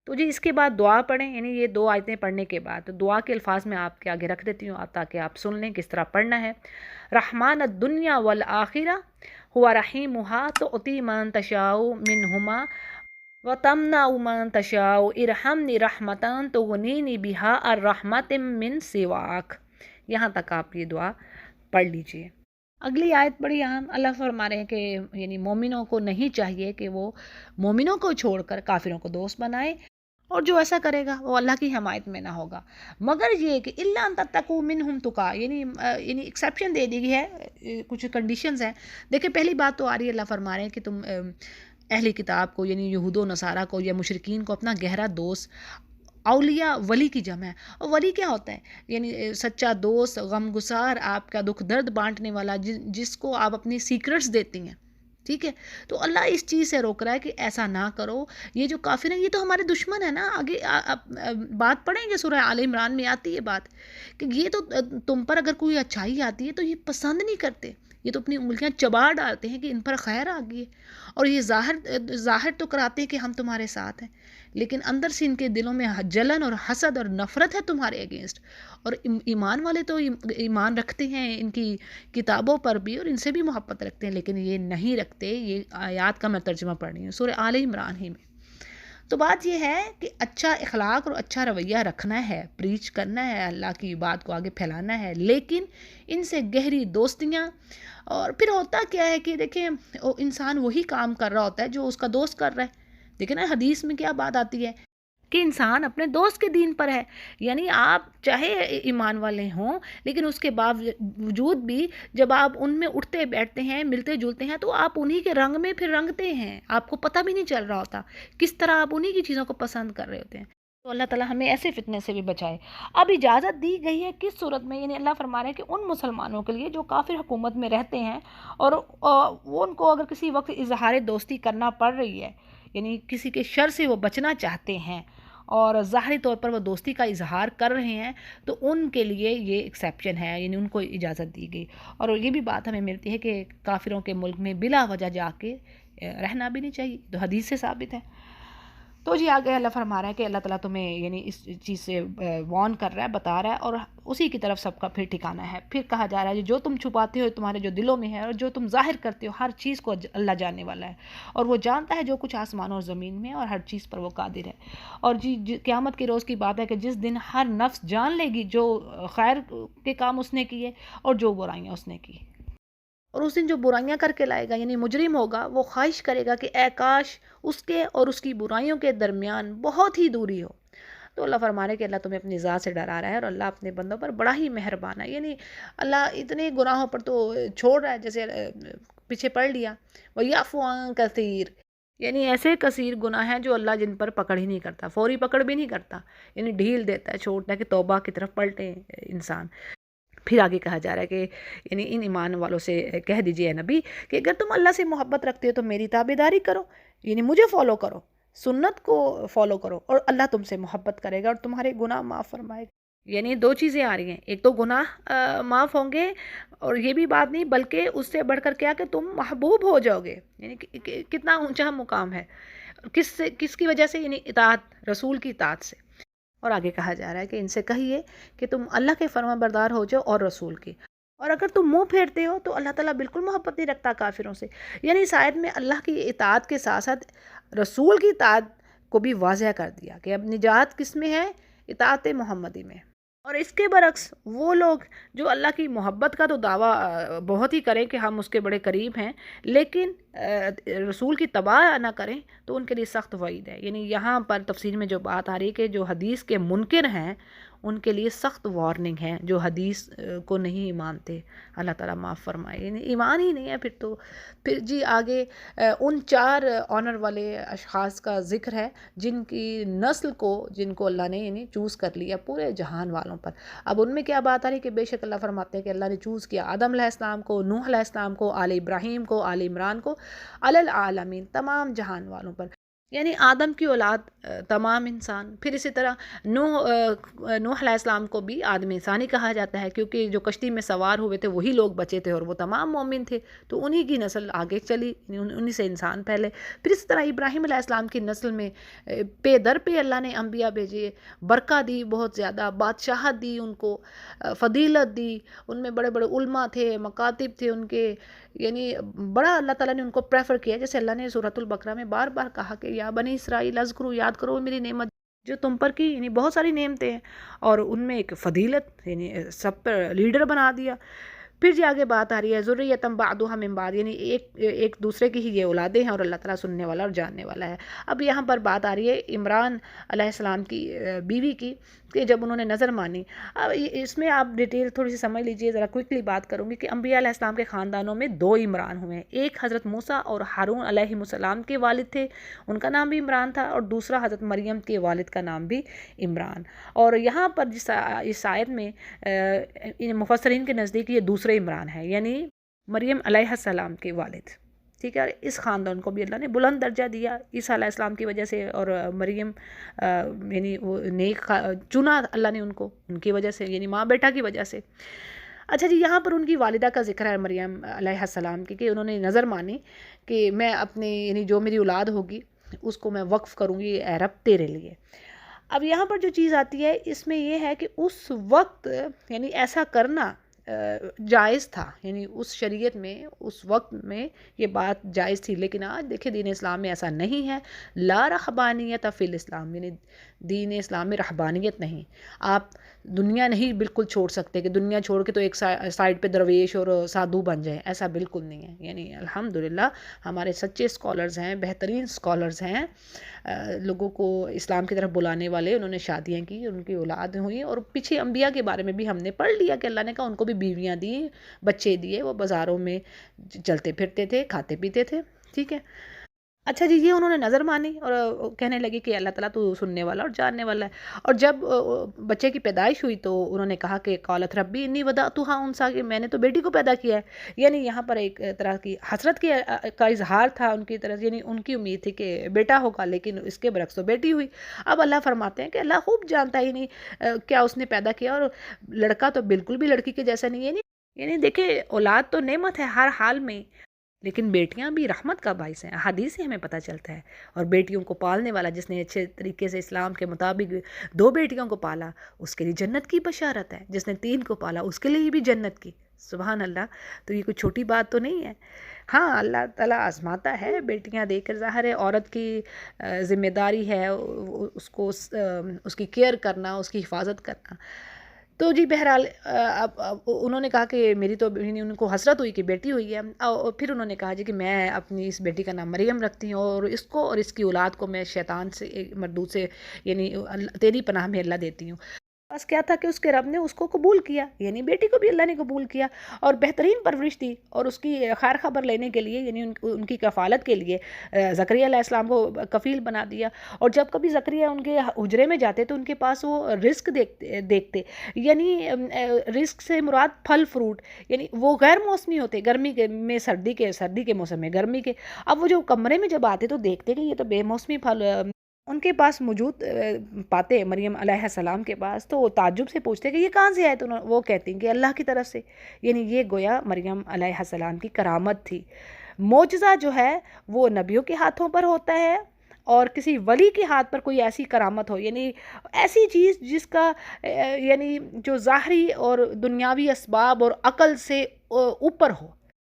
تو جی اس کے بعد دعا پڑھیں، یعنی یہ 2 آیتیں پڑھنے کے بعد دعا کے الفاظ میں آپ کے آگے رکھ دیتی ہوں تاکہ آپ سن لیں کس طرح پڑھنا ہے۔ رحمان الدنیا والآخرہ ہوا رحیمہا تؤتی من تشاء منہما وتمنع من تشاء ارحمنی رحمتا تغنینی بہا الرحمت من سواک۔ یہاں تک آپ یہ دعا پڑھ لیجئے۔ اگلی آیت بڑی اہم، اللہ فرما رہے ہیں کہ یعنی مومنوں کو نہیں چاہیے کہ وہ مومنوں کو چھوڑ کر کافروں کو دوست بنائے، اور جو ایسا کرے گا وہ اللہ کی حمایت میں نہ ہوگا، مگر یہ کہ الا ان تتقوا منہم تقا، یعنی ایکسیپشن دے دی گئی ہے، کچھ کنڈیشنز ہیں۔ دیکھیں پہلی بات تو آ رہی ہے، اللہ فرما رہے ہیں کہ تم اہل کتاب کو یعنی یہود و نصارہ کو یا مشرکین کو اپنا گہرا دوست اولیاء ولی کی جمع ہے. اور ولی کیا ہوتا ہے؟ یعنی سچا دوست، غم گسار، آپ کا دکھ درد بانٹنے والا، جس کو آپ اپنی سیکرٹس دیتی ہیں. ٹھیک ہے. تو اللہ اس چیز سے روک رہا ہے کہ ایسا نہ کرو. یہ جو کافر ہیں یہ تو ہمارے دشمن ہیں نا. آگے بات پڑھیں گے، سورہ آل عمران میں آتی ہے بات کہ یہ تو تم پر اگر کوئی اچھائی آتی ہے تو یہ پسند نہیں کرتے، یہ تو اپنی انگلیاں چبا ڈالتے ہیں کہ ان پر خیر آ گئی ہے. اور یہ ظاہر تو کراتے ہیں کہ ہم تمہارے ساتھ ہیں، لیکن اندر سے ان کے دلوں میں جلن اور حسد اور نفرت ہے تمہارے اگینسٹ. اور ایمان والے تو ایمان رکھتے ہیں ان کی کتابوں پر بھی اور ان سے بھی محبت رکھتے ہیں، لیکن یہ نہیں رکھتے. یہ آیات کا میں ترجمہ پڑھ رہی ہوں سورہ آل عمران ہی میں. تو بات یہ ہے کہ اچھا اخلاق اور اچھا رویہ رکھنا ہے، پریچ کرنا ہے، اللہ کی بات کو آگے پھیلانا ہے، لیکن ان سے گہری دوستیاں. اور پھر ہوتا کیا ہے کہ دیکھیں انسان وہی کام کر رہا ہوتا ہے جو اس کا دوست کر رہا ہے. دیکھیں نا حدیث میں کیا بات آتی ہے کہ انسان اپنے دوست کے دین پر ہے. یعنی آپ چاہے ایمان والے ہوں لیکن اس کے باوجود بھی جب آپ ان میں اٹھتے بیٹھتے ہیں، ملتے جلتے ہیں، تو آپ انہی کے رنگ میں پھر رنگتے ہیں. آپ کو پتہ بھی نہیں چل رہا ہوتا کس طرح آپ انہی کی چیزوں کو پسند کر رہے ہوتے ہیں. تو اللہ تعالیٰ ہمیں ایسے فتنے سے بھی بچائے. اب اجازت دی گئی ہے کس صورت میں؟ یعنی اللہ فرما رہے ہیں کہ ان مسلمانوں کے لیے جو کافر حکومت میں رہتے ہیں اور وہ ان کو اگر کسی وقت اظہار دوستی کرنا پڑ رہی ہے، یعنی کسی کے شر سے وہ بچنا چاہتے ہیں اور ظاہری طور پر وہ دوستی کا اظہار کر رہے ہیں، تو ان کے لیے یہ ایکسیپشن ہے، یعنی ان کو اجازت دی گئی. اور یہ بھی بات ہمیں ملتی ہے کہ کافروں کے ملک میں بلا وجہ جا کے رہنا بھی نہیں چاہیے، تو حدیث سے ثابت ہے. تو جی آگے اللہ فرما رہا ہے کہ اللہ تعالیٰ تمہیں یعنی اس چیز سے وارن کر رہا ہے، بتا رہا ہے، اور اسی کی طرف سب کا پھر ٹھکانا ہے. پھر کہا جا رہا ہے جو تم چھپاتے ہو تمہارے جو دلوں میں ہے اور جو تم ظاہر کرتے ہو، ہر چیز کو اللہ جاننے والا ہے، اور وہ جانتا ہے جو کچھ آسمان اور زمین میں، اور ہر چیز پر وہ قادر ہے. اور جی قیامت کے روز کی بات ہے کہ جس دن ہر نفس جان لے گی جو خیر کے کام اس نے کیے اور جو برائیاں اس نے کی. اور اس دن جو برائیاں کر کے لائے گا یعنی مجرم ہوگا، وہ خواہش کرے گا کہ اے کاش اس کے اور اس کی برائیوں کے درمیان بہت ہی دوری ہو. تو اللہ فرما رہے کہ اللہ تمہیں اپنی ذات سے ڈرا رہا ہے اور اللہ اپنے بندوں پر بڑا ہی مہربان ہے. یعنی اللہ اتنے گناہوں پر تو چھوڑ رہا ہے، جیسے پیچھے پڑھ لیا وَيَعْفُو عَن كَثِيرٍ، یعنی ایسے کثیر گناہ ہیں جو اللہ جن پر پکڑ ہی نہیں کرتا، فوری پکڑ بھی نہیں کرتا، یعنی ڈھیل دیتا ہے، چھوڑتا ہے کہ توبہ کی طرف پلٹیں انسان. پھر آگے کہا جا رہا ہے کہ یعنی ان ایمان والوں سے کہہ دیجئے اے نبی کہ اگر تم اللہ سے محبت رکھتے ہو تو میری تابعداری کرو، یعنی مجھے فالو کرو، سنت کو فالو کرو، اور اللہ تم سے محبت کرے گا اور تمہارے گناہ معاف فرمائے گا. یعنی دو چیزیں آ رہی ہیں، ایک تو گناہ معاف ہوں گے، اور یہ بھی بات نہیں بلکہ اس سے بڑھ کر کیا کہ تم محبوب ہو جاؤ گے. یعنی کتنا اونچا مقام ہے، کس کی وجہ سے؟ یعنی اطاعت، رسول کی اطاعت سے. اور آگے کہا جا رہا ہے کہ ان سے کہیے کہ تم اللہ کے فرما بردار ہو جاؤ اور رسول کی، اور اگر تم منہ پھیرتے ہو تو اللہ تعالیٰ بالکل محبت نہیں رکھتا کافروں سے. یعنی اس آیت میں اللہ کی اطاعت کے ساتھ ساتھ رسول کی اطاعت کو بھی واضح کر دیا کہ اب نجات کس میں ہے؟ اطاعت محمدی میں. اور اس کے برعکس وہ لوگ جو اللہ کی محبت کا تو دعویٰ بہت ہی کریں کہ ہم اس کے بڑے قریب ہیں، لیکن رسول کی تباہ نہ کریں، تو ان کے لیے سخت وعید ہے. یعنی یہاں پر تفسیر میں جو بات آ رہی ہے کہ جو حدیث کے منکر ہیں ان کے لیے سخت وارننگ ہے، جو حدیث کو نہیں مانتے. اللہ تعالیٰ معاف فرمائے. یعنی ایمان ہی نہیں ہے پھر جی آگے ان 4 آنر والے اشخاص کا ذکر ہے جن کی نسل کو جن کو اللہ نے یعنی چوز کر لیا پورے جہان والوں پر. اب ان میں کیا بات آ رہی ہے کہ بے شک اللہ فرماتے ہیں کہ اللہ نے چوز کیا آدم علیہ السلام کو، نوح علیہ السلام کو، آل ابراہیم کو، آل عمران کو، علی العالمین، تمام جہان والوں پر. یعنی آدم کی اولاد تمام انسان. پھر اسی طرح نوح علیہ السلام کو بھی آدم انسانی کہا جاتا ہے، کیونکہ جو کشتی میں سوار ہوئے تھے وہی لوگ بچے تھے اور وہ تمام مومن تھے، تو انہی کی نسل آگے چلی، انہی سے انسان پہلے. پھر اسی طرح ابراہیم علیہ السلام کی نسل میں پہ در پہ اللہ نے انبیاء بھیجے، برکہ دی، بہت زیادہ بادشاہت دی، ان کو فضیلت دی، ان میں بڑے بڑے علماء تھے، مکاتب تھے ان کے، یعنی بڑا اللہ تعالیٰ نے ان کو پریفر کیا. جیسے اللہ نے سورۃ البقرہ میں بار بار کہا کہ یا بنی اسرائیل اذکروا، یاد کرو میری نعمت جو تم پر کی. یعنی بہت ساری نعمتیں ہیں اور ان میں ایک فضیلت، یعنی سب پر لیڈر بنا دیا. پھر جی آگے بات آ رہی ہے ذریۃ بعضھا من بعض، یعنی ایک دوسرے کی ہی یہ اولادیں ہیں اور اللہ تعالیٰ سننے والا اور جاننے والا ہے. اب یہاں پر بات آ رہی ہے عمران علیہ السلام کی بیوی کی. کہ جب انہوں نے نظر مانی. اب اس میں آپ ڈیٹیل تھوڑی سی سمجھ لیجئے، ذرا کوئکلی بات کروں گی کہ انبیاء علیہ السلام کے خاندانوں میں 2 عمران ہوئے ہیں. ایک حضرت موسیٰ اور ہارون علیہ السلام کے والد تھے، ان کا نام بھی عمران تھا، اور دوسرا حضرت مریم کے والد کا نام بھی عمران. اور یہاں پر اس آیت میں مفسرین کے نزدیک یہ دوسرے عمران ہے، یعنی مریم علیہ السلام کے والد. ٹھیک ہے، اور اس خاندان کو بھی اللہ نے بلند درجہ دیا عیسیٰ علیہ السلام کی وجہ سے، اور مریم یعنی وہ نیک چنا اللہ نے ان کو، ان کی وجہ سے، یعنی ماں بیٹا کی وجہ سے. اچھا جی، یہاں پر ان کی والدہ کا ذکر ہے مریم علیہ السلام کی، کہ انہوں نے نظر مانی کہ میں اپنے یعنی جو میری اولاد ہوگی اس کو میں وقف کروں گی اے رب تیرے لیے. اب یہاں پر جو چیز آتی ہے اس میں یہ ہے کہ اس وقت یعنی ایسا کرنا جائز تھا، یعنی اس شریعت میں اس وقت میں یہ بات جائز تھی. لیکن آج دیکھیں دین اسلام میں ایسا نہیں ہے. لا رہبانیت فی الاسلام، یعنی دین اسلام میں رہبانیت نہیں. آپ دنیا نہیں بالکل چھوڑ سکتے کہ دنیا چھوڑ کے تو ایک سائڈ پہ درویش اور سادھو بن جائیں، ایسا بالکل نہیں ہے. یعنی الحمدللہ ہمارے سچے اسکالرز ہیں، بہترین اسکالرز ہیں، لوگوں کو اسلام کی طرف بلانے والے. انہوں نے شادیاں کی، ان کی اولاد ہوئی، اور پیچھے انبیاء کے بارے میں بھی ہم نے پڑھ لیا کہ اللہ نے کہا ان کو بھی بیویاں دیں، بچے دیے، وہ بازاروں میں چلتے پھرتے تھے، کھاتے پیتے تھے. ٹھیک ہے. اچھا جی، یہ انہوں نے نظر مانی اور کہنے لگی کہ اللہ تعالیٰ تو سننے والا اور جاننے والا ہے. اور جب بچے کی پیدائش ہوئی تو انہوں نے کہا کہ قالت ربی انی وضعتها انثی، کہ میں نے تو بیٹی کو پیدا کیا ہے. یعنی یہاں پر ایک طرح کی حسرت کا اظہار تھا ان کی طرف، یعنی ان کی امید تھی کہ بیٹا ہوگا، لیکن اس کے برعکس تو بیٹی ہوئی. اب اللہ فرماتے ہیں کہ اللہ خوب جانتا ہی نہیں کیا اس نے پیدا کیا، اور لڑکا تو بالکل بھی لڑکی کے جیسا نہیں ہے. یعنی دیکھیں اولاد تو نعمت ہے ہر حال میں، لیکن بیٹیاں بھی رحمت کا باعث ہیں. حدیث سے ہمیں پتہ چلتا ہے. اور بیٹیوں کو پالنے والا جس نے اچھے طریقے سے اسلام کے مطابق 2 بیٹیوں کو پالا اس کے لیے جنت کی بشارت ہے. جس نے 3 کو پالا اس کے لیے بھی جنت کی. سبحان اللہ. تو یہ کوئی چھوٹی بات تو نہیں ہے. ہاں اللہ تعالیٰ آزماتا ہے بیٹیاں دے کر. ظاہر ہے عورت کی ذمہ داری ہے اس کو اس کی کیئر کرنا، اس کی حفاظت کرنا. تو جی بہرحال اب انہوں نے کہا کہ میری تو ان کو حسرت ہوئی کہ بیٹی ہوئی ہے. اور پھر انہوں نے کہا جی کہ میں اپنی اس بیٹی کا نام مریم رکھتی ہوں، اور اس کو اور اس کی اولاد کو میں شیطان سے مردود سے یعنی تیری پناہ میں اللہ دیتی ہوں. بس کیا تھا کہ اس کے رب نے اس کو قبول کیا، یعنی بیٹی کو بھی اللہ نے قبول کیا اور بہترین پرورش دی. اور اس کی خیر خبر لینے کے لیے یعنی ان کی کفالت کے لیے زکریا علیہ السلام کو کفیل بنا دیا. اور جب کبھی زکریا ان کے حجرے میں جاتے تو ان کے پاس وہ رزق دیکھتے، یعنی رزق سے مراد پھل فروٹ، یعنی وہ غیر موسمی ہوتے، گرمی کے میں سردی کے موسم میں گرمی کے. اب وہ جو کمرے میں جب آتے تو دیکھتے کہ یہ تو بے موسمی پھل ان کے پاس موجود پاتے مریم علیہ السلام کے پاس. تو وہ تعجب سے پوچھتے کہ یہ کہاں سے آئے؟ تو وہ کہتی ہیں کہ اللہ کی طرف سے. یعنی یہ گویا مریم علیہ السلام کی کرامت تھی. معجزہ جو ہے وہ نبیوں کے ہاتھوں پر ہوتا ہے، اور کسی ولی کے ہاتھ پر کوئی ایسی کرامت ہو، یعنی ایسی چیز جس کا یعنی جو ظاہری اور دنیاوی اسباب اور عقل سے اوپر ہو،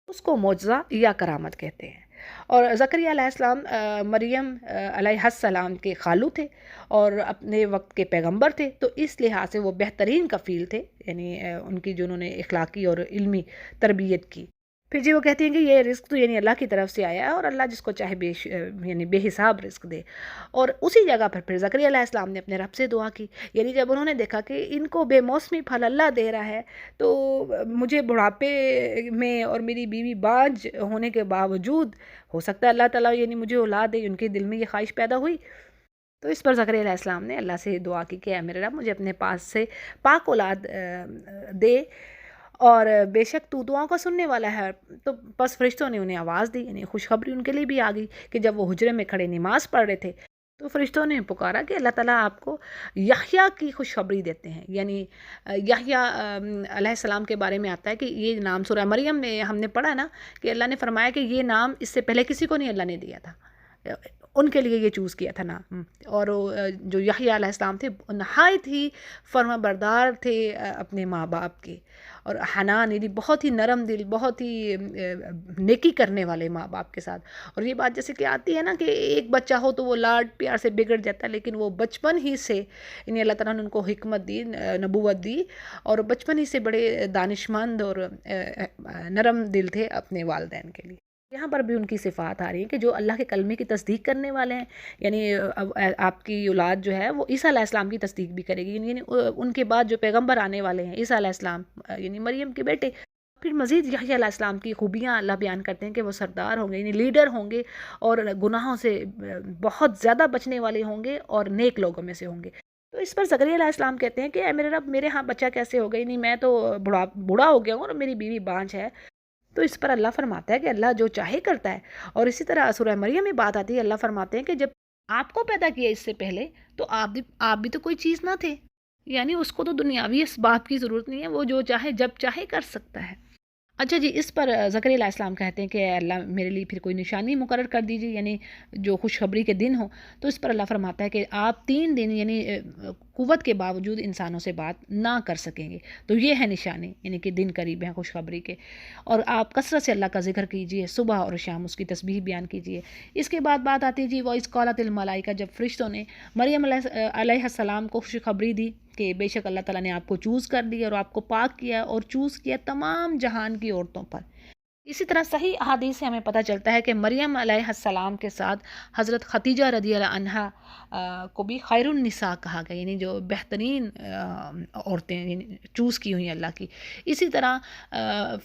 اس کو معجزہ یا کرامت کہتے ہیں. اور زکریا علیہ السلام مریم علیہ السلام کے خالو تھے اور اپنے وقت کے پیغمبر تھے، تو اس لحاظ سے وہ بہترین کفیل تھے، یعنی ان کی جو انہوں نے اخلاقی اور علمی تربیت کی. پھر جی وہ کہتی ہیں کہ یہ رزق تو یعنی اللہ کی طرف سے آیا ہے، اور اللہ جس کو چاہے یعنی بے حساب رزق دے. اور اسی جگہ پر پھر زکریا علیہ السلام نے اپنے رب سے دعا کی. یعنی جب انہوں نے دیکھا کہ ان کو بے موسمی پھل اللہ دے رہا ہے، تو مجھے بڑھاپے میں اور میری بیوی بانجھ ہونے کے باوجود ہو سکتا ہے اللہ تعالیٰ یعنی مجھے اولاد دے. ان کے دل میں یہ خواہش پیدا ہوئی. تو اس پر زکریا علیہ السلام نے اللہ سے دعا کی کہ اے میرے رب مجھے اپنے پاس سے پاک اولاد دے، اور بے شک تو دعاؤں کا سننے والا ہے. تو بس فرشتوں نے انہیں آواز دی، یعنی خوشخبری ان کے لیے بھی آ گئی کہ جب وہ حجرے میں کھڑے نماز پڑھ رہے تھے تو فرشتوں نے پکارا کہ اللہ تعالیٰ آپ کو یحییٰ کی خوشخبری دیتے ہیں. یعنی یحییٰ علیہ السلام کے بارے میں آتا ہے کہ یہ نام سورہ مریم میں ہم نے پڑھا نا کہ اللہ نے فرمایا کہ یہ نام اس سے پہلے کسی کو نہیں اللہ نے دیا تھا، ان کے لیے یہ چوز کیا تھا نام. اور جو یحییٰ علیہ السلام تھے نہایت ہی فرما بردار تھے اپنے ماں باپ کے، اور حنان یعنی بہت ہی نرم دل، بہت ہی نیکی کرنے والے ماں باپ کے ساتھ. اور یہ بات جیسے کہ آتی ہے نا کہ ایک بچہ ہو تو وہ لاڈ پیار سے بگڑ جاتا ہے، لیکن وہ بچپن ہی سے یعنی اللہ تعالیٰ نے ان کو حکمت دی، نبوت دی، اور بچپن ہی سے بڑے دانشمند اور نرم دل تھے اپنے والدین کے لیے. یہاں پر بھی ان کی صفات آ رہی ہیں کہ جو اللہ کے کلمے کی تصدیق کرنے والے ہیں، یعنی آپ کی اولاد جو ہے وہ عیسیٰ علیہ السلام کی تصدیق بھی کرے گی، یعنی ان کے بعد جو پیغمبر آنے والے ہیں عیسیٰ علیہ السلام، یعنی مریم کے بیٹے. پھر مزید یحییٰ علیہ السلام کی خوبیاں اللہ بیان کرتے ہیں کہ وہ سردار ہوں گے، یعنی لیڈر ہوں گے، اور گناہوں سے بہت زیادہ بچنے والے ہوں گے اور نیک لوگوں میں سے ہوں گے. تو اس پر زکریا علیہ السلام کہتے ہیں کہ اے میرے رب، میرے ہاں بچہ کیسے ہوگا، یعنی میں تو بوڑھا ہو گیا ہوں اور میری بیوی بانجھ ہے. تو اس پر اللہ فرماتا ہے کہ اللہ جو چاہے کرتا ہے. اور اسی طرح سورہ مریم میں بات آتی ہے، اللہ فرماتے ہیں کہ جب آپ کو پیدا کیا اس سے پہلے تو آپ بھی تو کوئی چیز نہ تھے، یعنی اس کو تو دنیاوی اسباب کی ضرورت نہیں ہے، وہ جو چاہے جب چاہے کر سکتا ہے. اچھا جی، اس پر زکریا علیہ السلام کہتے ہیں کہ اے اللہ میرے لیے پھر کوئی نشانی مقرر کر دیجیے، یعنی جو خوشخبری کے دن ہو. تو اس پر اللہ فرماتا ہے کہ آپ 3 دن یعنی قوت کے باوجود انسانوں سے بات نہ کر سکیں گے. تو یہ ہے نشانی، یعنی کہ دن قریب ہیں خوشخبری کے. اور آپ کثرت سے اللہ کا ذکر کیجیے، صبح اور شام اس کی تسبیح بیان کیجیے. اس کے بعد بات آتی ہے جی وَإِذْ قَالَتِ الْمَلَائِكَةُ، جب فرشتوں نے مریم علیہ السلام کو خوشخبری دی کہ بے شک اللہ تعالیٰ نے آپ کو چوز کر لیا اور آپ کو پاک کیا اور چوز کیا تمام جہان کی عورتوں پر. اسی طرح صحیح احادیث سے ہمیں پتہ چلتا ہے کہ مریم علیہ السلام کے ساتھ حضرت خدیجہ رضی اللہ عنہا کو بھی خیر النساء کہا گیا، یعنی جو بہترین عورتیں یعنی چوز کی ہوئی اللہ کی. اسی طرح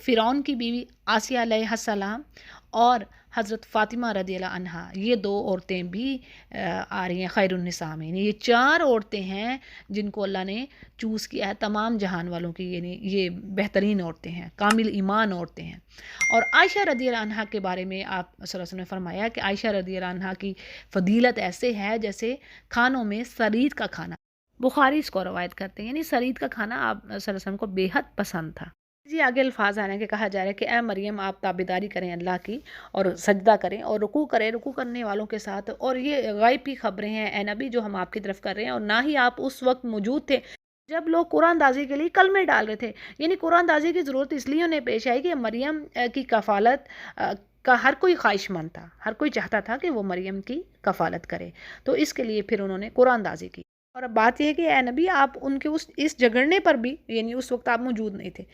فرعون کی بیوی آسیہ علیہ السلام اور حضرت فاطمہ رضی اللہ عنہا، یہ 2 عورتیں بھی آ رہی ہیں خیر النساء میں. یعنی یہ 4 عورتیں ہیں جن کو اللہ نے چوز کیا ہے تمام جہان والوں کی، یعنی یہ بہترین عورتیں ہیں، کامل ایمان عورتیں ہیں. اور عائشہ رضی اللہ عنہا کے بارے میں آپ صلی اللہ علیہ وسلم نے فرمایا کہ عائشہ رضی اللہ عنہا کی فضیلت ایسے ہے جیسے کھانوں میں سرید کا کھانا. بخاری اس کو روایت کرتے ہیں، یعنی سرید کا کھانا آپ صلی اللہ علیہ وسلم کو بے حد پسند تھا. جی آگے الفاظ آ رہے ہیں کہ کہا جا رہا ہے کہ اے مریم آپ تابعداری کریں اللہ کی اور سجدہ کریں اور رکوع کریں رکوع کرنے والوں کے ساتھ. اور یہ غائب کی خبریں ہیں اے نبی جو ہم آپ کی طرف کر رہے ہیں، اور نہ ہی آپ اس وقت موجود تھے جب لوگ قرآن دازی کے لیے کلمے ڈال رہے تھے. یعنی قرآن دازی کی ضرورت اس لیے انہیں پیش آئی کہ مریم کی کفالت کا ہر کوئی خواہش مند تھا، ہر کوئی چاہتا تھا کہ وہ مریم کی کفالت کرے. تو اس کے لیے پھر انہوں نے قرآن دازی کی. اور اب بات یہ ہے کہ اے نبی آپ ان کے اس جھگڑنے پر بھی، یعنی اس وقت آپ موجود نہیں تھے.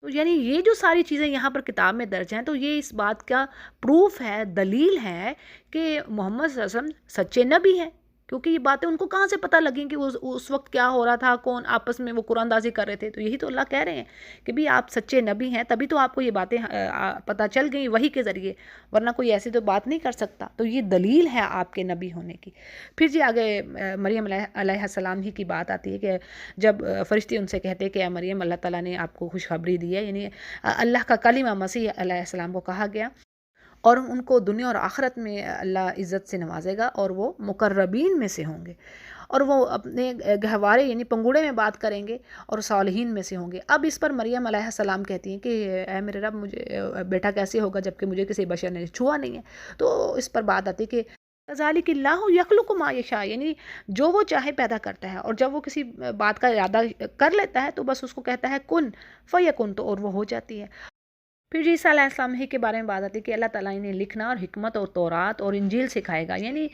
تو یعنی یہ جو ساری چیزیں یہاں پر کتاب میں درج ہیں، تو یہ اس بات کا پروف ہے، دلیل ہے کہ محمد صلی اللہ علیہ وسلم سچے نبی ہیں. کیونکہ یہ باتیں ان کو کہاں سے پتہ لگیں کہ اس وقت کیا ہو رہا تھا، کون آپس میں وہ قرآن دازی کر رہے تھے. تو یہی تو اللہ کہہ رہے ہیں کہ بھی آپ سچے نبی ہیں، تبھی تو آپ کو یہ باتیں پتہ چل گئیں وحی کے ذریعے، ورنہ کوئی ایسی تو بات نہیں کر سکتا. تو یہ دلیل ہے آپ کے نبی ہونے کی. پھر جی آگے مریم علیہ السلام ہی کی بات آتی ہے کہ جب فرشتے ان سے کہتے کہ اے مریم اللہ تعالیٰ نے آپ کو خوشخبری دی ہے، یعنی اللہ کا کلمہ مسیح علیہ السلام کو کہا گیا، اور ان کو دنیا اور آخرت میں اللہ عزت سے نوازے گا اور وہ مقربین میں سے ہوں گے، اور وہ اپنے گہوارے یعنی پنگوڑے میں بات کریں گے اور صالحین میں سے ہوں گے. اب اس پر مریم علیہ السلام کہتی ہیں کہ اے میرے رب مجھے بیٹا کیسے ہوگا جبکہ مجھے کسی بشر نے چھوا نہیں ہے. تو اس پر بات آتی کہ کذالک اللہ یخلق ما یشاء، یعنی جو وہ چاہے پیدا کرتا ہے، اور جب وہ کسی بات کا ارادہ کر لیتا ہے تو بس اس کو کہتا ہے کن فیکن، تو اور وہ ہو جاتی ہے. پھر عیسیٰ علیہ السلام ہی کے بارے میں بات آتی ہے کہ اللہ تعالیٰ انہیں لکھنا اور حکمت اور تورات اور انجیل سکھائے گا. یعنی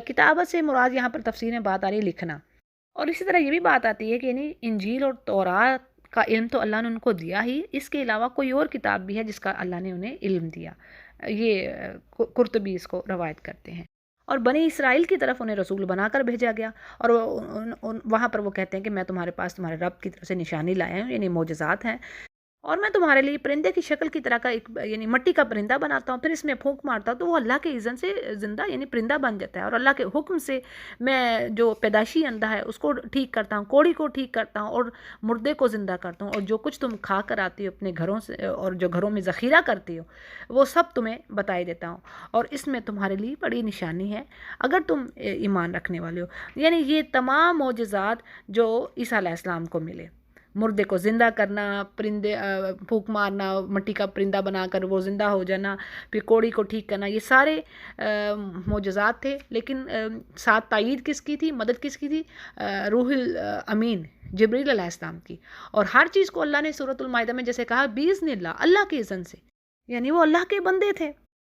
کتابت سے مراد یہاں پر تفسیر میں بات آ رہی ہے لکھنا. اور اسی طرح یہ بھی بات آتی ہے کہ یعنی انجیل اور تورات کا علم تو اللہ نے ان کو دیا ہی، اس کے علاوہ کوئی اور کتاب بھی ہے جس کا اللہ نے انہیں علم دیا. یہ قرطبی اس کو روایت کرتے ہیں. اور بنی اسرائیل کی طرف انہیں رسول بنا کر بھیجا گیا، اور وہاں پر وہ کہتے ہیں کہ میں تمہارے پاس تمہارے رب کی طرف سے نشانی لایا ہوں، یعنی معجزات ہیں، اور میں تمہارے لیے پرندے کی شکل کی طرح کا ایک یعنی مٹی کا پرندہ بناتا ہوں، پھر اس میں پھونک مارتا ہوں تو وہ اللہ کے اذن سے زندہ یعنی پرندہ بن جاتا ہے، اور اللہ کے حکم سے میں جو پیدائشی اندھا ہے اس کو ٹھیک کرتا ہوں، کوڑی کو ٹھیک کرتا ہوں، اور مردے کو زندہ کرتا ہوں، اور جو کچھ تم کھا کر آتی ہو اپنے گھروں سے اور جو گھروں میں ذخیرہ کرتی ہو وہ سب تمہیں بتائی دیتا ہوں، اور اس میں تمہارے لیے بڑی نشانی ہے اگر تم ایمان رکھنے والے ہو. یعنی یہ تمام معجزات جو عیسیٰ علیہ السلام کو ملے، مردے کو زندہ کرنا، پرندے پھونک مارنا، مٹی کا پرندہ بنا کر وہ زندہ ہو جانا، پھر کوڑی کو ٹھیک کرنا، یہ سارے معجزات تھے. لیکن ساتھ تائید کس کی تھی، مدد کس کی تھی؟ روح الامین جبریل علیہ السلام کی. اور ہر چیز کو اللہ نے سورۃ المائدہ میں جیسے کہا باذن اللہ، اللہ کے اذن سے، یعنی وہ اللہ کے بندے تھے.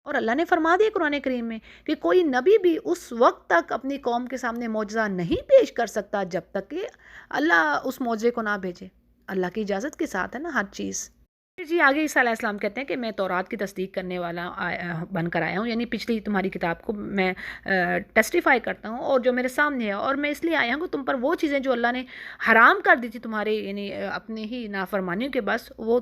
اور اللہ نے فرما دیا قرآن کریم میں کہ کوئی نبی بھی اس وقت تک اپنی قوم کے سامنے معجزہ نہیں پیش کر سکتا جب تک کہ اللہ اس معجزے کو نہ بھیجے. اللہ کی اجازت کے ساتھ ہے نا ہر چیز. پھر جی آگے عیسیٰ علیہ السلام کہتے ہیں کہ میں تورات کی تصدیق کرنے والا بن کر آیا ہوں، یعنی پچھلی تمہاری کتاب کو میں ٹیسٹیفائی کرتا ہوں، اور جو میرے سامنے ہے، اور میں اس لیے آیا ہوں کہ تم پر وہ چیزیں جو اللہ نے حرام کر دی تھی تمہارے یعنی اپنے ہی نافرمانیوں کے بس وہ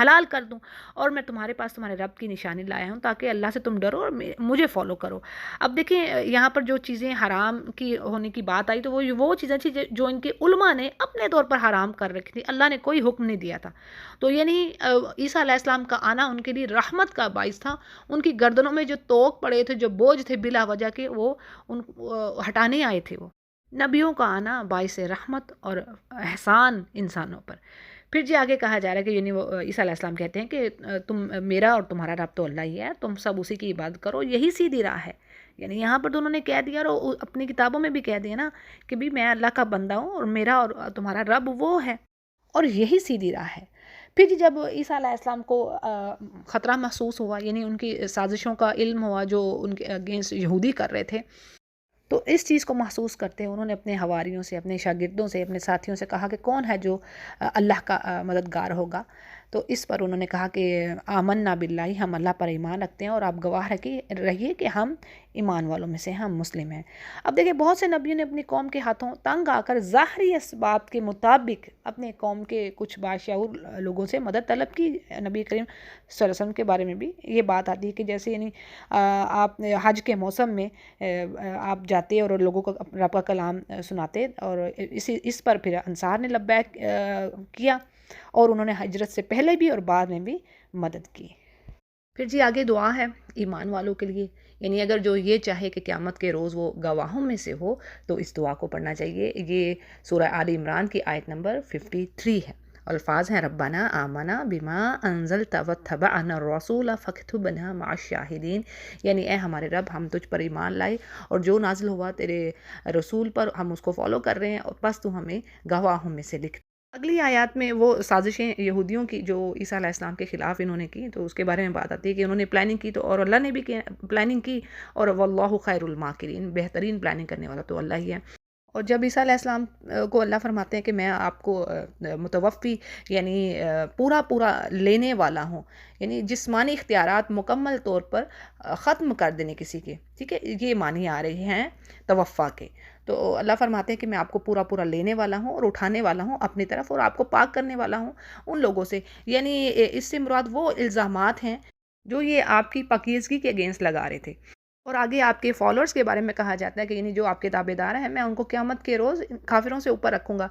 حلال کر دوں، اور میں تمہارے پاس تمہارے رب کی نشانی لایا ہوں تاکہ اللہ سے تم ڈرو اور مجھے فالو کرو۔ اب دیکھیں یہاں پر جو چیزیں حرام کی ہونے کی بات آئی تو وہ چیزیں تھیں جو ان کے علماء نے اپنے طور پر حرام کر رکھی تھی، اللہ نے کوئی حکم نہیں دیا تھا۔ تو یعنی عیسیٰ علیہ السلام کا آنا ان کے لیے رحمت کا باعث تھا، ان کی گردنوں میں جو توق پڑے تھے، جو بوجھ تھے بلا وجہ کے، وہ ان ہٹانے آئے تھے۔ وہ نبیوں کا آنا باعث رحمت اور احسان انسانوں پر۔ پھر جی آگے کہا جا رہا ہے کہ یعنی وہ عیسیٰ علیہ السلام کہتے ہیں کہ تم میرا اور تمہارا رب تو اللہ ہی ہے، تم سب اسی کی عبادت کرو، یہی سیدھی راہ ہے۔ یعنی یہاں پر تو انہوں نے کہہ دیا اور اپنی کتابوں میں بھی کہہ دیا نا کہ بھی میں اللہ کا بندہ ہوں اور میرا اور تمہارا رب وہ ہے اور یہی سیدھی راہ ہے۔ پھر جب عیسیٰ علیہ السلام کو خطرہ محسوس ہوا، یعنی ان کی سازشوں کا علم ہوا جو ان کے اگینسٹ یہودی کر رہے تھے، تو اس چیز کو محسوس کرتے ہیں انہوں نے اپنے حواریوں سے، اپنے شاگردوں سے، اپنے ساتھیوں سے کہا کہ کون ہے جو اللہ کا مددگار ہوگا۔ تو اس پر انہوں نے کہا کہ آمنا باللہ، ہم اللہ پر ایمان رکھتے ہیں اور آپ گواہ رہیے کہ ہم ایمان والوں میں سے ہم مسلم ہیں۔ اب دیکھیں بہت سے نبیوں نے اپنی قوم کے ہاتھوں تنگ آ کر ظاہری اسباب کے مطابق اپنے قوم کے کچھ باشعور لوگوں سے مدد طلب کی۔ نبی کریم صلی اللہ علیہ وسلم کے بارے میں بھی یہ بات آتی ہے کہ جیسے یعنی آپ حج کے موسم میں آپ جاتے اور لوگوں کو رب کا کلام سناتے، اور اس پر پھر انصار نے لبیک کیا اور انہوں نے ہجرت سے پہلے بھی اور بعد میں بھی مدد کی۔ پھر جی آگے دعا ہے ایمان والوں کے لیے، یعنی اگر جو یہ چاہے کہ قیامت کے روز وہ گواہوں میں سے ہو تو اس دعا کو پڑھنا چاہیے۔ یہ سورہ آل عمران کی آیت نمبر 53 ہے۔ الفاظ ہیں ربنا آمنا بما انزلت واتبعنا الرسول فاکتبنا مع الشاہدین، یعنی اے ہمارے رب ہم تجھ پر ایمان لائے اور جو نازل ہوا تیرے رسول پر ہم اس کو فالو کر رہے ہیں، اور بس تو ہمیں گواہوں میں سے لکھ۔ اگلی آیات میں وہ سازشیں یہودیوں کی جو عیسیٰ علیہ السلام کے خلاف انہوں نے کی، تو اس کے بارے میں بات آتی ہے کہ انہوں نے پلاننگ کی تو اور اللہ نے بھی پلاننگ کی، اور واللہ خیر الماکرین، بہترین پلاننگ کرنے والا تو اللہ ہی ہے۔ اور جب عیسیٰ علیہ السلام کو اللہ فرماتے ہیں کہ میں آپ کو متوفی یعنی پورا لینے والا ہوں، یعنی جسمانی اختیارات مکمل طور پر ختم کر دینے کسی کے، ٹھیک ہے، یہ معنی آ رہے ہیں توفا کے۔ تو اللہ فرماتے ہیں کہ میں آپ کو پورا لینے والا ہوں اور اٹھانے والا ہوں اپنی طرف، اور آپ کو پاک کرنے والا ہوں ان لوگوں سے، یعنی اس سے مراد وہ الزامات ہیں جو یہ آپ کی پاکیزگی کے اگینسٹ لگا رہے تھے۔ اور آگے آپ کے فالوورز کے بارے میں کہا جاتا ہے کہ یعنی جو آپ کے تابع دار ہیں میں ان کو قیامت کے روز کافروں سے اوپر رکھوں گا۔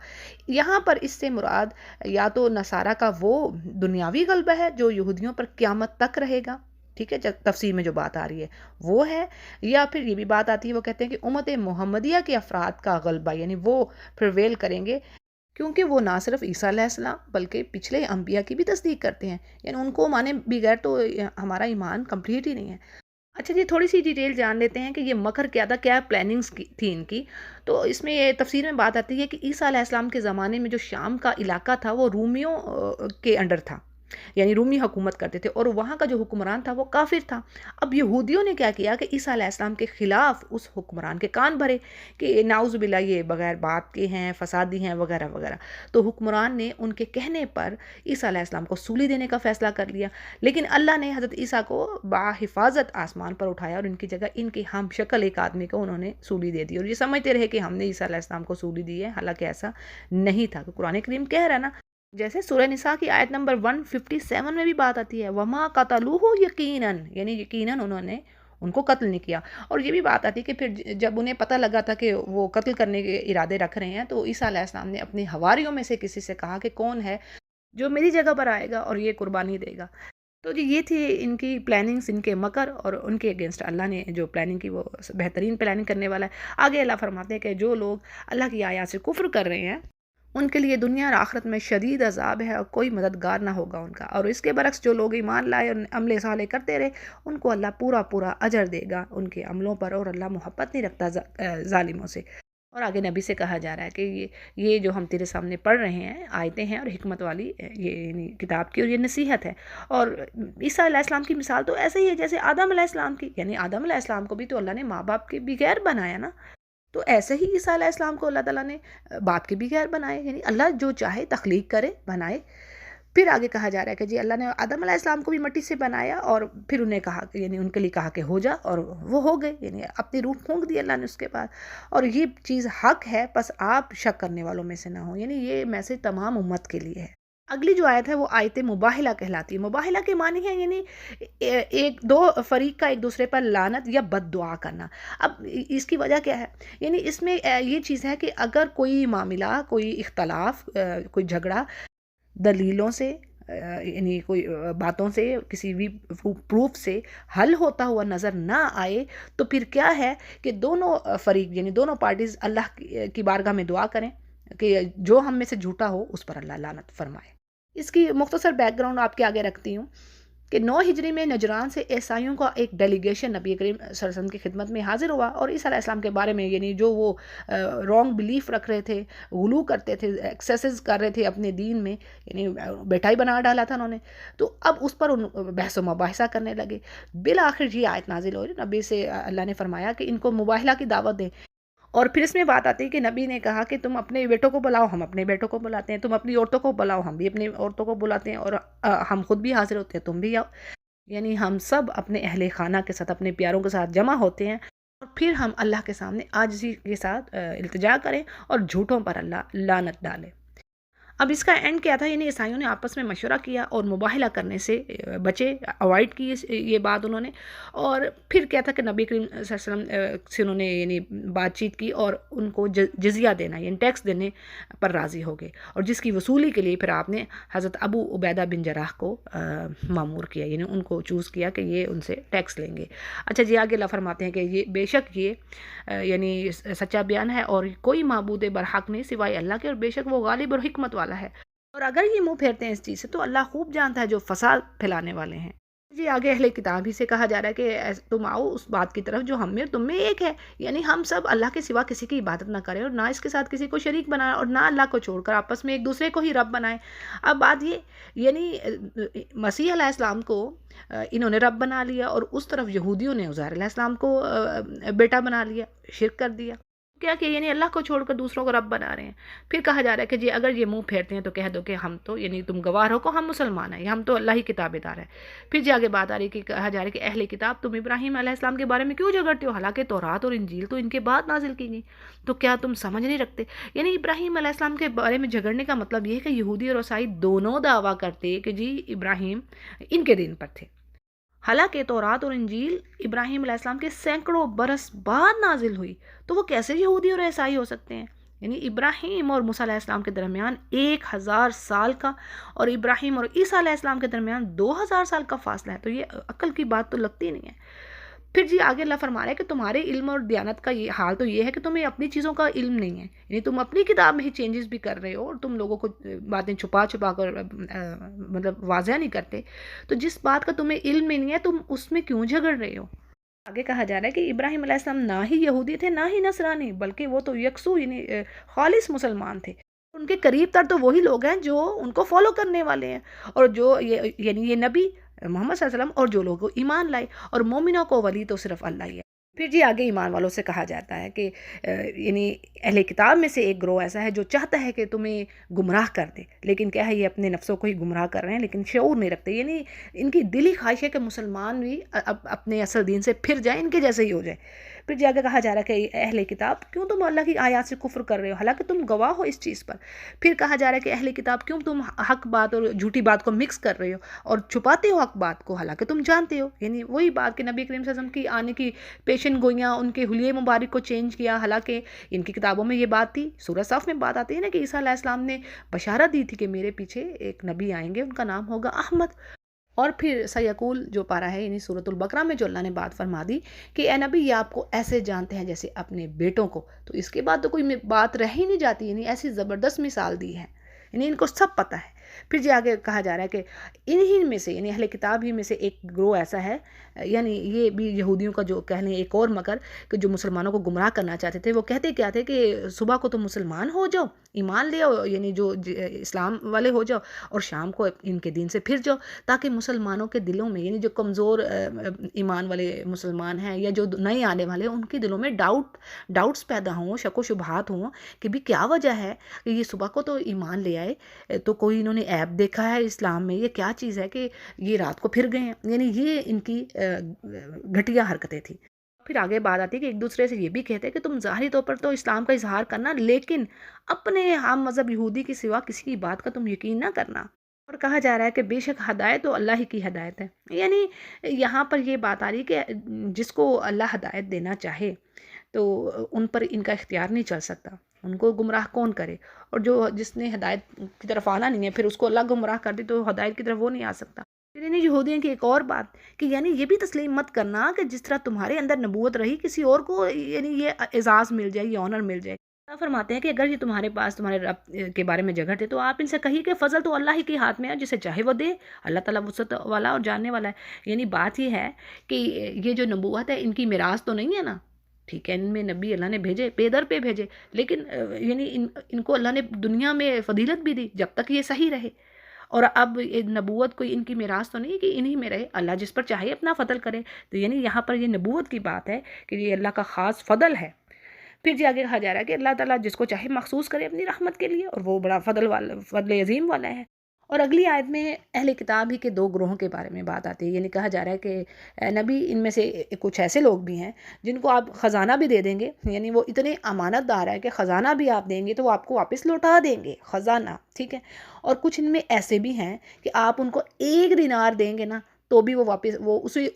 یہاں پر اس سے مراد یا تو نصارہ کا وہ دنیاوی غلبہ ہے جو یہودیوں پر قیامت تک رہے گا، ٹھیک ہے، تفسیر میں جو بات آ رہی ہے وہ ہے، یا پھر یہ بھی بات آتی ہے وہ کہتے ہیں کہ امت محمدیہ کے افراد کا غلبہ، یعنی وہ پریویل کریں گے، کیونکہ وہ نہ صرف عیسیٰ علیہ السلام بلکہ پچھلے انبیاء کی بھی تصدیق کرتے ہیں، یعنی ان کو مانے بغیر تو ہمارا ایمان کمپلیٹ ہی نہیں ہے۔ اچھا جی تھوڑی سی ڈیٹیل جان لیتے ہیں کہ یہ مکر کیا تھا، کیا پلاننگز تھی ان کی۔ تو اس میں یہ تفسیر میں بات آتی ہے کہ عیسیٰ علیہ السلام کے زمانے میں جو شام کا علاقہ تھا وہ رومیوں کے انڈر تھا، یعنی رومی حکومت کرتے تھے، اور وہاں کا جو حکمران تھا وہ کافر تھا۔ اب یہودیوں نے کیا کیا کہ عیسیٰ علیہ السلام کے خلاف اس حکمران کے کان بھرے کہ نعوذ باللہ یہ بغیر بات کے ہیں، فسادی ہیں وغیرہ وغیرہ۔ تو حکمران نے ان کے کہنے پر عیسیٰ علیہ السلام کو سولی دینے کا فیصلہ کر لیا، لیکن اللہ نے حضرت عیسیٰ کو باحفاظت آسمان پر اٹھایا اور ان کی جگہ ان کے ہم شکل ایک آدمی کو انہوں نے سولی دے دی، اور یہ سمجھتے رہے کہ ہم نے عیسیٰ علیہ السلام کو سولی دی ہے، حالانکہ ایسا نہیں تھا۔ قرآن کریم کہہ رہا ہے نا، جیسے سورہ نساء کی آیت نمبر 157 میں بھی بات آتی ہے وَمَا قَتَلُوهُ یقیناً، یعنی یقیناً انہوں نے ان کو قتل نہیں کیا۔ اور یہ بھی بات آتی ہے کہ پھر جب انہیں پتہ لگا تھا کہ وہ قتل کرنے کے ارادے رکھ رہے ہیں، تو عیسیٰ علیہ السلام نے اپنے حواریوں میں سے کسی سے کہا کہ کون ہے جو میری جگہ پر آئے گا اور یہ قربانی دے گا۔ تو جی یہ تھی ان کی پلاننگز، ان کے مکر، اور ان کے اگینسٹ اللہ نے جو پلاننگ کی وہ بہترین پلاننگ کرنے والا ہے۔ آگے اللہ فرماتے ہیں کہ جو لوگ اللہ کی آیات سے کفر کر رہے ہیں ان کے لیے دنیا اور آخرت میں شدید عذاب ہے اور کوئی مددگار نہ ہوگا ان کا، اور اس کے برعکس جو لوگ ایمان لائے اور عمل صالح کرتے رہے ان کو اللہ پورا اجر دے گا ان کے عملوں پر، اور اللہ محبت نہیں رکھتا ظالموں سے۔ اور آگے نبی سے کہا جا رہا ہے کہ یہ جو ہم تیرے سامنے پڑھ رہے ہیں آیتیں ہیں اور حکمت والی یہ یعنی کتاب کی، اور یہ نصیحت ہے۔ اور عیسیٰ علیہ السلام کی مثال تو ایسے ہی ہے جیسے آدم علیہ السلام کی، یعنی آدم علیہ السلام کو بھی تو اللہ نے ماں باپ کے بغیر بنایا نا، تو ایسے ہی عیسیٰ علیہ السلام کو اللہ تعالیٰ نے باپ کے بغیر بنائے، یعنی اللہ جو چاہے تخلیق کرے بنائے۔ پھر آگے کہا جا رہا ہے کہ جی اللہ نے آدم علیہ السلام کو بھی مٹی سے بنایا اور پھر انہیں کہا کہ یعنی ان کے لیے کہا کہ ہو جا، اور وہ ہو گئے، یعنی اپنی روح پھونک دی اللہ نے اس کے بعد. اور یہ چیز حق ہے، بس آپ شک کرنے والوں میں سے نہ ہوں. یعنی یہ میسج تمام امت کے لیے ہے. اگلی جو آیت ہے وہ آیت مباہلہ کہلاتی ہے. مباہلہ کے معنی ہے یعنی ایک دو فریق کا ایک دوسرے پر لعنت یا بد دعا کرنا. اب اس کی وجہ کیا ہے؟ یعنی اس میں یہ چیز ہے کہ اگر کوئی معاملہ، کوئی اختلاف، کوئی جھگڑا دلیلوں سے، یعنی کوئی باتوں سے، کسی بھی پروف سے حل ہوتا ہوا نظر نہ آئے، تو پھر کیا ہے کہ دونوں فریق یعنی دونوں پارٹیز اللہ کی بارگاہ میں دعا کریں کہ جو ہم میں سے جھوٹا ہو اس پر اللہ لعنت فرمائے. اس کی مختصر بیک گراؤنڈ آپ کے آگے رکھتی ہوں کہ 9 ہجری میں نجران سے عیسائیوں کا ایک ڈیلیگیشن نبی کریم صلی اللہ علیہ وسلم کی خدمت میں حاضر ہوا، اور عیسیٰ علیہ السلام کے بارے میں یعنی جو وہ رانگ بلیف رکھ رہے تھے، غلو کرتے تھے، ایکسیسز کر رہے تھے اپنے دین میں، یعنی بیٹائی بنا ڈالا تھا انہوں نے. تو اب اس پر بحث و مباحثہ کرنے لگے. بالآخر یہ آیت نازل ہوئی، نبی سے اللہ نے فرمایا کہ ان کو مباہلہ کی دعوت دیں. اور پھر اس میں بات آتی ہے کہ نبی نے کہا کہ تم اپنے بیٹوں کو بلاؤ، ہم اپنے بیٹوں کو بلاتے ہیں، تم اپنی عورتوں کو بلاؤ، ہم بھی اپنی عورتوں کو بلاتے ہیں، اور ہم خود بھی حاضر ہوتے ہیں، تم بھی آؤ. یعنی ہم سب اپنے اہل خانہ کے ساتھ، اپنے پیاروں کے ساتھ جمع ہوتے ہیں، اور پھر ہم اللہ کے سامنے عاجزی کے ساتھ التجا کریں اور جھوٹوں پر اللہ لعنت ڈالے. اب اس کا اینڈ کیا تھا؟ یعنی عیسائیوں نے آپس میں مشورہ کیا اور مباہلہ کرنے سے بچے، اوائڈ کی یہ بات انہوں نے. اور پھر کیا تھا کہ نبی کریم صلی اللہ علیہ وسلم سے انہوں نے یعنی بات چیت کی اور ان کو جزیہ دینا یعنی ٹیکس دینے پر راضی ہو گئے، اور جس کی وصولی کے لیے پھر آپ نے حضرت ابو عبیدہ بن جراح کو مامور کیا، یعنی ان کو چوز کیا کہ یہ ان سے ٹیکس لیں گے. اچھا جی، آگے اللہ فرماتے ہیں کہ یہ بے شک یہ یعنی سچا بیان ہے، اور کوئی معبود برحق نہیں سوائے اللہ کے، اور بے شک وہ غالب اور حکمت والا ہے. اور اگر یہ منہ پھیرتے ہیں اس چیز سے تو اللہ خوب جانتا ہے جو فساد پھیلانے والے ہیں. جی آگے اہل کتاب ہی سے کہا جا رہا ہے کہ تم آؤ اس بات کی طرف جو ہم میں اور تم میں ایک ہے، یعنی ہم سب اللہ کے سوا کسی کی عبادت نہ کریں، اور نہ اس کے ساتھ کسی کو شریک بنائیں، اور نہ اللہ کو چھوڑ کر آپس میں ایک دوسرے کو ہی رب بنائیں. اب بات یہ یعنی مسیح علیہ السلام کو انہوں نے رب بنا لیا، اور اس طرف یہودیوں نے عزیر علیہ السلام کو بیٹا بنا لیا، شرک کر دیا. کیا کہ یعنی اللہ کو چھوڑ کر دوسروں کو رب بنا رہے ہیں. پھر کہا جا رہا ہے کہ جی اگر یہ منہ پھیرتے ہیں تو کہہ دو کہ ہم تو یعنی تم گواہ ہو کو ہم مسلمان ہیں، ہم تو اللہ ہی کتاب دار ہیں. پھر جی آگے بات آ رہی کہ کہا جا رہا ہے کہ اہل کتاب تم ابراہیم علیہ السلام کے بارے میں کیوں جھگڑتے ہو، حالانکہ تورات اور انجیل تو ان کے بعد نازل کی گئی، تو کیا تم سمجھ نہیں رکھتے؟ یعنی ابراہیم علیہ السلام کے بارے میں جھگڑنے کا مطلب یہ ہے کہ یہودی اور عیسائی دونوں دعویٰ کرتے کہ جی ابراہیم ان کے دین پر تھے، حالانکہ تورات اور انجیل ابراہیم علیہ السلام کے سینکڑوں برس بعد نازل ہوئی، تو وہ کیسے یہودی اور عیسائی ہو سکتے ہیں؟ یعنی ابراہیم اور موسیٰ علیہ السلام کے درمیان 1000 سال کا، اور ابراہیم اور عیسیٰ علیہ السلام کے درمیان 2000 سال کا فاصلہ ہے. تو یہ عقل کی بات تو لگتی نہیں ہے. پھر جی آگے اللہ فرما رہا ہے کہ تمہارے علم اور دیانت کا یہ حال تو یہ ہے کہ تمہیں اپنی چیزوں کا علم نہیں ہے، یعنی تم اپنی کتاب میں ہی چینجز بھی کر رہے ہو، اور تم لوگوں کو باتیں چھپا چھپا کر مطلب واضح نہیں کرتے. تو جس بات کا تمہیں علم نہیں ہے تم اس میں کیوں جھگڑ رہے ہو؟ آگے کہا جا رہا ہے کہ ابراہیم علیہ السلام نہ ہی یہودی تھے نہ ہی نصرانی، بلکہ وہ تو یکسو یعنی خالص مسلمان تھے. ان کے قریب تر تو وہی لوگ ہیں جو ان کو فالو کرنے والے ہیں، اور جو یعنی یہ نبی محمد صلی اللہ علیہ وسلم اور جو لوگ ایمان لائے، اور مومنوں کو ولی تو صرف اللہ ہی ہے. پھر جی آگے ایمان والوں سے کہا جاتا ہے کہ یعنی اہل کتاب میں سے ایک گروہ ایسا ہے جو چاہتا ہے کہ تمہیں گمراہ کر دے، لیکن کیا ہے یہ اپنے نفسوں کو ہی گمراہ کر رہے ہیں، لیکن شعور نہیں رکھتے. یعنی ان کی دلی خواہش ہے کہ مسلمان بھی اپنے اصل دین سے پھر جائیں، ان کے جیسے ہی ہو جائے. پھر جا کے کہا جا رہا ہے کہ اہل کتاب کیوں تم اللہ کی آیات سے کفر کر رہے ہو، حالانکہ تم گواہ ہو اس چیز پر. پھر کہا جا رہا ہے کہ اہل کتاب کیوں تم حق بات اور جھوٹی بات کو مکس کر رہے ہو اور چھپاتے ہو حق بات کو، حالانکہ تم جانتے ہو. یعنی وہی بات کہ نبی کریم صلی اللہ علیہ وسلم کی آنے کی پیشن گوئیاں، ان کے حلیے مبارک کو چینج کیا، حالانکہ ان کی کتابوں میں یہ بات تھی. سورہ صف میں بات آتی ہے نا کہ عیسیٰ علیہ السلام نے بشارت دی تھی کہ میرے پیچھے ایک نبی آئیں گے، ان کا نام ہوگا احمد. اور پھر سیقول جو پارہ ہے یعنی سورۃ البقرہ میں جو اللہ نے بات فرما دی کہ اے نبی یہ آپ کو ایسے جانتے ہیں جیسے اپنے بیٹوں کو، تو اس کے بعد تو کوئی بات رہ ہی نہیں جاتی. یعنی ایسی زبردست مثال دی ہے، یعنی ان کو سب پتہ ہے. پھر جی آگے کہا جا رہا ہے کہ انہی میں سے یعنی اہل کتاب ہی میں سے ایک گروہ ایسا ہے، یعنی یہ بھی یہودیوں کا جو کہنے ایک اور مکر کہ جو مسلمانوں کو گمراہ کرنا چاہتے تھے. وہ کہتے کیا تھے کہ صبح کو تم مسلمان ہو جاؤ، ایمان لے آؤ، یعنی جو اسلام والے ہو جاؤ، اور شام کو ان کے دین سے پھر جاؤ، تاکہ مسلمانوں کے دلوں میں، یعنی جو کمزور ایمان والے مسلمان ہیں یا جو نئے آنے والے ہیں، ان کے دلوں میں ڈاؤٹس پیدا ہوں، شک و شبہات ہوں کہ بھی کیا وجہ ہے کہ یہ صبح کو تو ایمان لے آئے، تو کوئی انہوں نے عیب دیکھا ہے اسلام میں، یہ کیا چیز ہے کہ یہ رات کو پھر گئے ہیں، یعنی یہ ان کی گھٹیا حرکتیں تھیں۔ پھر آگے بات آتی ہے کہ ایک دوسرے سے یہ بھی کہتے ہیں کہ تم ظاہری طور پر تو اسلام کا اظہار کرنا، لیکن اپنے ہم مذہب یہودی کے سوا کسی کی بات کا تم یقین نہ کرنا۔ اور کہا جا رہا ہے کہ بے شک ہدایت تو اللہ ہی کی ہدایت ہے، یعنی یہاں پر یہ بات آ رہی کہ جس کو اللہ ہدایت دینا چاہے تو ان پر ان کا اختیار نہیں چل سکتا، ان کو گمراہ کون کرے، اور جس نے ہدایت کی طرف آنا نہیں ہے پھر اس کو اللہ گمراہ کر دے تو ہدایت کی طرف وہ نہیں آ سکتا۔ پھر انہیں یہودیوں کی ایک اور بات کہ یعنی یہ بھی تسلیم مت کرنا کہ جس طرح تمہارے اندر نبوت رہی کسی اور کو یعنی یہ اعزاز مل جائے، یہ آنر مل جائے۔ اللہ فرماتے ہیں کہ اگر یہ تمہارے پاس تمہارے رب کے بارے میں جگہ تھے تو آپ ان سے کہیے کہ فضل تو اللہ ہی کے ہاتھ میں ہے، جسے چاہے وہ دے، اللہ تعالیٰ وسعت والا اور جاننے والا ہے۔ یعنی بات یہ ہے کہ یہ جو نبوت ہے ان کی میراث تو نہیں ہے نا، ٹھیک ہے، ان میں نبی اللہ نے بھیجے، پے در پہ بھیجے، لیکن یعنی ان کو اللہ نے دنیا میں فضیلت بھی دی جب تک یہ صحیح رہے، اور اب نبوت کوئی ان کی میراث تو نہیں کہ انہی میں رہے، اللہ جس پر چاہے اپنا فضل کرے، تو یعنی یہاں پر یہ نبوت کی بات ہے کہ یہ اللہ کا خاص فضل ہے۔ پھر جی آگے کہا جا رہا ہے کہ اللہ تعالیٰ جس کو چاہے مخصوص کرے اپنی رحمت کے لیے، اور وہ بڑا فضل عظیم والا ہے۔ اور اگلی آیت میں اہل کتاب ہی کے دو گروہوں کے بارے میں بات آتی ہے، یعنی کہا جا رہا ہے کہ اے نبی ان میں سے کچھ ایسے لوگ بھی ہیں جن کو آپ خزانہ بھی دے دیں گے، یعنی وہ اتنے امانت دار ہے کہ خزانہ بھی آپ دیں گے تو وہ آپ کو واپس لوٹا دیں گے، خزانہ، ٹھیک ہے۔ اور کچھ ان میں ایسے بھی ہیں کہ آپ ان کو 1 دینار دیں گے نا تو بھی وہ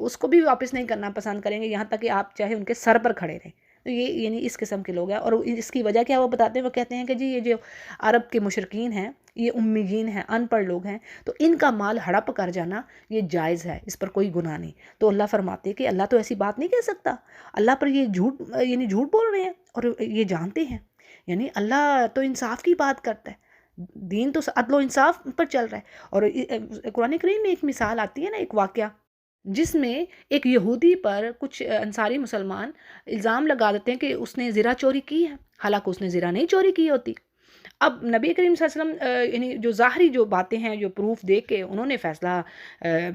اس کو بھی واپس نہیں کرنا پسند کریں گے، یہاں تک کہ آپ چاہے ان کے سر پر کھڑے رہیں۔ تو یہ یعنی اس قسم کے لوگ ہیں، اور اس کی وجہ کیا وہ بتاتے ہیں، وہ کہتے ہیں کہ جی یہ جو عرب کے مشرکین ہیں، یہ امیین ہیں، ان پڑھ لوگ ہیں، تو ان کا مال ہڑپ کر جانا یہ جائز ہے، اس پر کوئی گناہ نہیں۔ تو اللہ فرماتے ہیں کہ اللہ تو ایسی بات نہیں کہہ سکتا، اللہ پر یہ جھوٹ بول رہے ہیں اور یہ جانتے ہیں، یعنی اللہ تو انصاف کی بات کرتا ہے، دین تو عدل و انصاف پر چل رہا ہے۔ اور قرآن کریم میں ایک مثال آتی ہے نا، ایک واقعہ جس میں ایک یہودی پر کچھ انصاری مسلمان الزام لگا دیتے ہیں کہ اس نے زرہ چوری کی ہے، حالانکہ اس نے زرہ نہیں چوری کی ہوتی۔ اب نبی کریم صلی اللہ علیہ وسلم یعنی جو ظاہری جو باتیں ہیں، جو پروف دے کے انہوں نے فیصلہ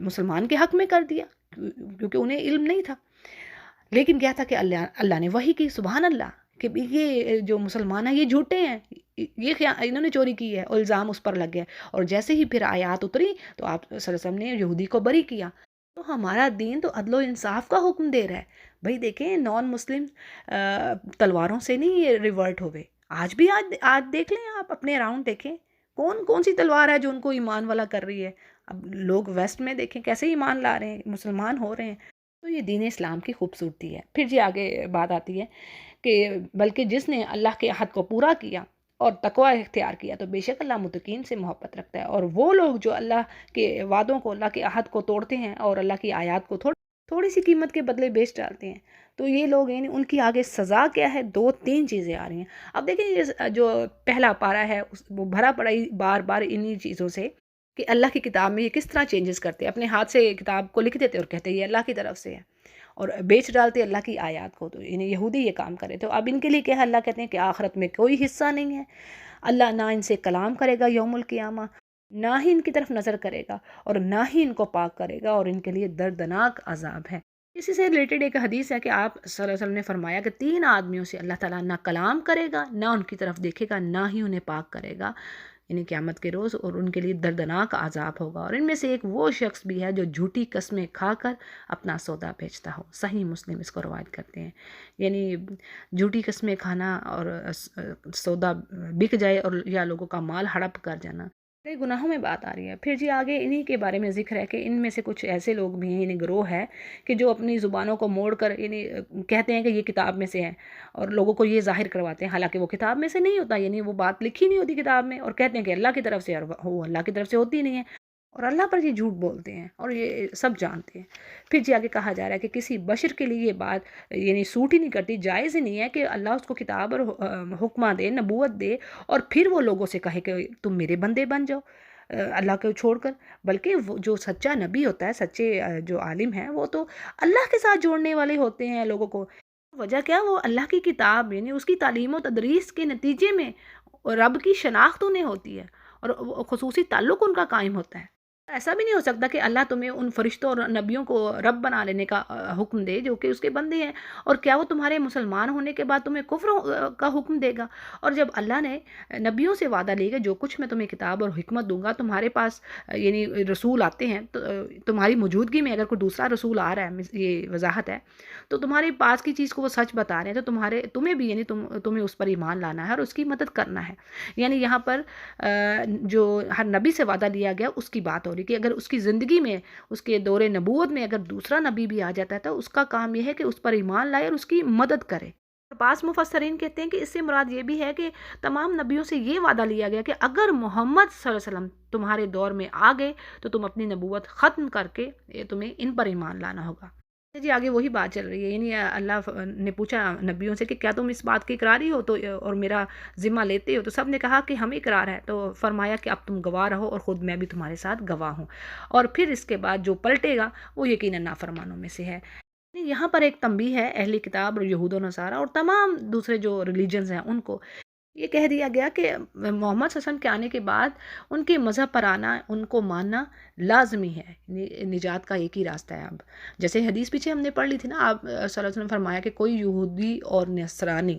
مسلمان کے حق میں کر دیا کیونکہ انہیں علم نہیں تھا، لیکن کیا تھا کہ اللہ نے وحی کی، سبحان اللہ، کہ یہ جو مسلمان ہیں یہ جھوٹے ہیں، انہوں نے چوری کی ہے، اور الزام اس پر لگ گیا، اور جیسے ہی پھر آیات اتری تو آپ صلی اللہ علیہ وسلم نے یہودی کو بری کیا۔ تو ہمارا دین تو عدل و انصاف کا حکم دے رہا ہے بھائی، دیکھیں نان مسلم تلواروں سے نہیں ریورٹ ہوئے، آج دیکھ لیں، آپ اپنے اراؤنڈ دیکھیں کون سی تلوار ہے جو ان کو ایمان والا کر رہی ہے۔ اب لوگ ویسٹ میں دیکھیں کیسے ایمان لا رہے ہیں، مسلمان ہو رہے ہیں، تو یہ دین اسلام کی خوبصورتی ہے۔ پھر جی آگے بات آتی ہے کہ بلکہ جس نے اللہ کے عہد کو پورا کیا اور تقوی اختیار کیا تو بے شک اللہ متقین سے محبت رکھتا ہے، اور وہ لوگ جو اللہ کے وعدوں کو، اللہ کے عہد کو توڑتے ہیں اور اللہ کی آیات کو تھوڑی سی قیمت کے بدلے بیچ ڈالتے ہیں، تو یہ لوگ یعنی ان کی آگے سزا کیا ہے، 2-3 چیزیں آ رہی ہیں۔ اب دیکھیں یہ جو پہلا پارہ ہے وہ بھرا پڑا ہی بار بار انہی چیزوں سے کہ اللہ کی کتاب میں یہ کس طرح چینجز کرتے ہیں، اپنے ہاتھ سے کتاب کو لکھ دیتے اور کہتے ہیں یہ اللہ کی طرف سے ہے، اور بیچ ڈالتے اللہ کی آیات کو، تو یعنی یہودی یہ کام کرے۔ تو اب ان کے لیے کیا ہے، اللہ کہتے ہیں کہ آخرت میں کوئی حصہ نہیں ہے، اللہ نہ ان سے کلام کرے گا یوم القیامہ، نہ ہی ان کی طرف نظر کرے گا، اور نہ ہی ان کو پاک کرے گا، اور ان کے لیے دردناک عذاب ہے۔ اسی سے ریلیٹڈ ایک حدیث ہے کہ آپ صلی اللہ علیہ وسلم نے فرمایا کہ 3 آدمیوں سے اللہ تعالیٰ نہ کلام کرے گا، نہ ان کی طرف دیکھے گا، نہ ہی انہیں پاک کرے گا، یعنی قیامت کے روز، اور ان کے لیے دردناک عذاب ہوگا۔ اور ان میں سے ایک وہ شخص بھی ہے جو جھوٹی قسمیں کھا کر اپنا سودا بیچتا ہو، صحیح مسلم اس کو روایت کرتے ہیں، یعنی جھوٹی قسمیں کھانا اور سودا بک جائے، اور یا لوگوں کا مال ہڑپ کر جانا، کئی گناہوں میں بات آ رہی ہے۔ پھر جی آگے انہی کے بارے میں ذکر ہے کہ ان میں سے کچھ ایسے لوگ بھی ہیں، یعنی گروہ ہے کہ جو اپنی زبانوں کو موڑ کر یعنی کہتے ہیں کہ یہ کتاب میں سے ہے، اور لوگوں کو یہ ظاہر کرواتے ہیں، حالانکہ وہ کتاب میں سے نہیں ہوتا، یعنی وہ بات لکھی نہیں ہوتی کتاب میں، اور کہتے ہیں کہ اللہ کی طرف سے، اور وہ اللہ کی طرف سے ہوتی نہیں ہے، اور اللہ پر یہ جھوٹ بولتے ہیں، اور یہ سب جانتے ہیں۔ پھر جی آگے کہا جا رہا ہے کہ کسی بشر کے لیے یہ بات یعنی سوٹ ہی نہیں کرتی، جائز ہی نہیں ہے کہ اللہ اس کو کتاب اور حکمہ دے، نبوت دے، اور پھر وہ لوگوں سے کہے کہ تم میرے بندے بن جاؤ اللہ کو چھوڑ کر، بلکہ وہ جو سچا نبی ہوتا ہے، سچے جو عالم ہیں، وہ تو اللہ کے ساتھ جوڑنے والے ہوتے ہیں لوگوں کو۔ وجہ کیا، وہ اللہ کی کتاب یعنی اس کی تعلیم و تدریس کے نتیجے میں اور رب کی شناخت انہیں ہوتی ہے اور خصوصی تعلق ان کا قائم ہوتا ہے۔ ایسا بھی نہیں ہو سکتا کہ اللہ تمہیں ان فرشتوں اور نبیوں کو رب بنا لینے کا حکم دے جو کہ اس کے بندے ہیں، اور کیا وہ تمہارے مسلمان ہونے کے بعد تمہیں کفر کا حکم دے گا؟ اور جب اللہ نے نبیوں سے وعدہ لیا کہ جو کچھ میں تمہیں کتاب اور حکمت دوں گا، تمہارے پاس یعنی رسول آتے ہیں تو تمہاری موجودگی میں اگر کوئی دوسرا رسول آ رہا ہے، یہ وضاحت ہے، تو تمہارے پاس کی چیز کو وہ سچ بتا رہے ہیں تو تمہیں بھی یعنی تمہیں اس پر ایمان لانا ہے اور اس کی مدد کرنا ہے۔ یعنی یہاں پر جو ہر نبی سے وعدہ لیا گیا اس کی بات ہو رہی کہ اگر اس کی زندگی میں، اس کے دور نبوت میں اگر دوسرا نبی بھی آ جاتا ہے تو اس کا کام یہ ہے کہ اس پر ایمان لائے اور اس کی مدد کرے۔ بعض مفسرین کہتے ہیں کہ اس سے مراد یہ بھی ہے کہ تمام نبیوں سے یہ وعدہ لیا گیا کہ اگر محمد صلی اللہ علیہ وسلم تمہارے دور میں آ گئے تو تم اپنی نبوت ختم کر کے تمہیں ان پر ایمان لانا ہوگا۔ جی آگے وہی بات چل رہی ہے، یعنی اللہ نے پوچھا نبیوں سے کہ کیا تم اس بات کی اقراری ہو تو اور میرا ذمہ لیتے ہو؟ تو سب نے کہا کہ ہمیں اقرار ہے۔ تو فرمایا کہ اب تم گواہ رہو اور خود میں بھی تمہارے ساتھ گواہ ہوں، اور پھر اس کے بعد جو پلٹے گا وہ یقیناً نافرمانوں میں سے ہے۔ یہاں پر ایک تنبیہ ہے اہل کتاب اور یہود و نصارہ اور تمام دوسرے جو ریلیجنز ہیں ان کو یہ کہہ دیا گیا کہ محمد صلی اللہ علیہ وسلم کے آنے کے بعد ان کے مذہب پر آنا، ان کو ماننا لازمی ہے، نجات کا ایک ہی راستہ ہے۔ اب جیسے حدیث پیچھے ہم نے پڑھ لی تھی نا، آپ صلی اللہ علیہ وسلم فرمایا کہ کوئی یہودی اور نصرانی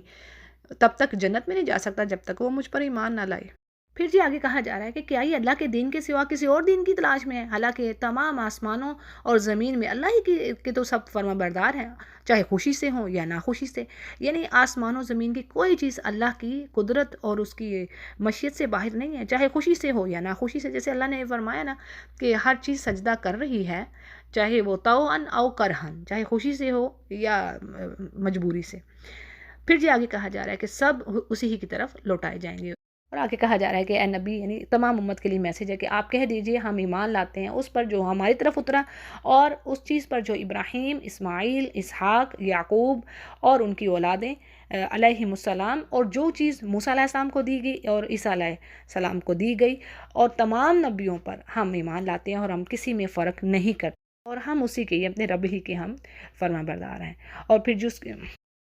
تب تک جنت میں نہیں جا سکتا جب تک وہ مجھ پر ایمان نہ لائے۔ پھر جی آگے کہا جا رہا ہے کہ کیا یہ اللہ کے دین کے سوا کسی اور دین کی تلاش میں ہے؟ حالانکہ تمام آسمانوں اور زمین میں اللہ ہی کے تو سب فرما بردار ہیں، چاہے خوشی سے ہوں یا ناخوشی سے۔ یعنی آسمان و زمین کی کوئی چیز اللہ کی قدرت اور اس کی مشیت سے باہر نہیں ہے، چاہے خوشی سے ہو یا ناخوشی سے۔ جیسے اللہ نے فرمایا نا کہ ہر چیز سجدہ کر رہی ہے، چاہے وہ طوعاً او کرہن، چاہے خوشی سے ہو یا مجبوری سے۔ پھر جی آگے کہا جا رہا ہے کہ سب اسی ہی کی طرف لوٹائے جائیں گے، اور آگے کہا جا رہا ہے کہ اے نبی، یعنی تمام امت کے لیے میسیج ہے کہ آپ کہہ دیجئے ہم ایمان لاتے ہیں اس پر جو ہماری طرف اترا، اور اس چیز پر جو ابراہیم، اسماعیل، اسحاق، یعقوب اور ان کی اولادیں علیہم السلام، اور جو چیز موسیٰ علیہ السلام کو دی گئی اور عیسیٰ علیہ السلام کو دی گئی، اور تمام نبیوں پر ہم ایمان لاتے ہیں اور ہم کسی میں فرق نہیں کرتے، اور ہم اسی کے اپنے رب ہی کے ہم فرما بردار ہیں۔ اور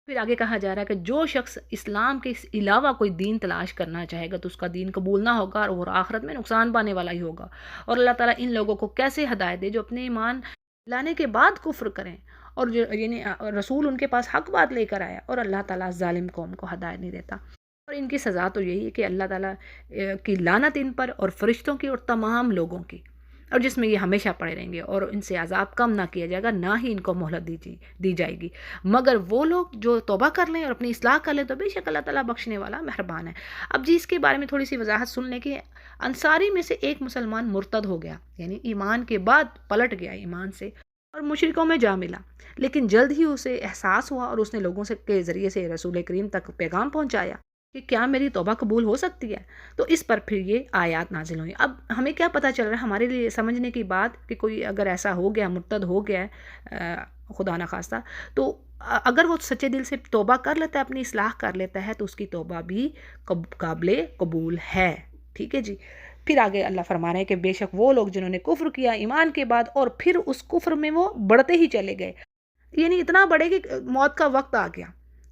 پھر آگے کہا جا رہا ہے کہ جو شخص اسلام کے علاوہ کوئی دین تلاش کرنا چاہے گا تو اس کا دین قبول نہ ہوگا اور وہ آخرت میں نقصان پانے والا ہی ہوگا۔ اور اللہ تعالیٰ ان لوگوں کو کیسے ہدایت دے جو اپنے ایمان لانے کے بعد کفر کریں، اور جو یعنی رسول ان کے پاس حق بات لے کر آیا، اور اللہ تعالیٰ ظالم قوم کو ہدایت نہیں دیتا۔ اور ان کی سزا تو یہی ہے کہ اللہ تعالیٰ کی لعنت ان پر اور فرشتوں کی اور تمام لوگوں کی، اور جس میں یہ ہمیشہ پڑے رہیں گے، اور ان سے عذاب کم نہ کیا جائے گا، نہ ہی ان کو مہلت دی جائے گی، مگر وہ لوگ جو توبہ کر لیں اور اپنی اصلاح کر لیں تو بے شک اللہ تعالیٰ بخشنے والا مہربان ہے۔ اب جی اس کے بارے میں تھوڑی سی وضاحت سن لیں کہ انصاری میں سے ایک مسلمان مرتد ہو گیا، یعنی ایمان کے بعد پلٹ گیا ایمان سے اور مشرکوں میں جا ملا، لیکن جلد ہی اسے احساس ہوا اور اس نے لوگوں کے ذریعے سے رسول کریم تک پیغام پہنچایا کہ کیا میری توبہ قبول ہو سکتی ہے؟ تو اس پر پھر یہ آیات نازل ہوئی۔ اب ہمیں کیا پتہ چل رہا ہے ہمارے لیے سمجھنے کی بات کہ کوئی اگر ایسا ہو گیا، مرتد ہو گیا ہے خدا نخواستہ، تو اگر وہ سچے دل سے توبہ کر لیتا ہے، اپنی اصلاح کر لیتا ہے، تو اس کی توبہ بھی قابل قبول ہے۔ ٹھیک ہے جی۔ پھر آگے اللہ فرما رہے ہیں کہ بے شک وہ لوگ جنہوں نے کفر کیا ایمان کے بعد اور پھر اس کفر میں وہ بڑھتے ہی چلے گئے، یعنی اتنا بڑھے کہ موت کا وقت آ گیا،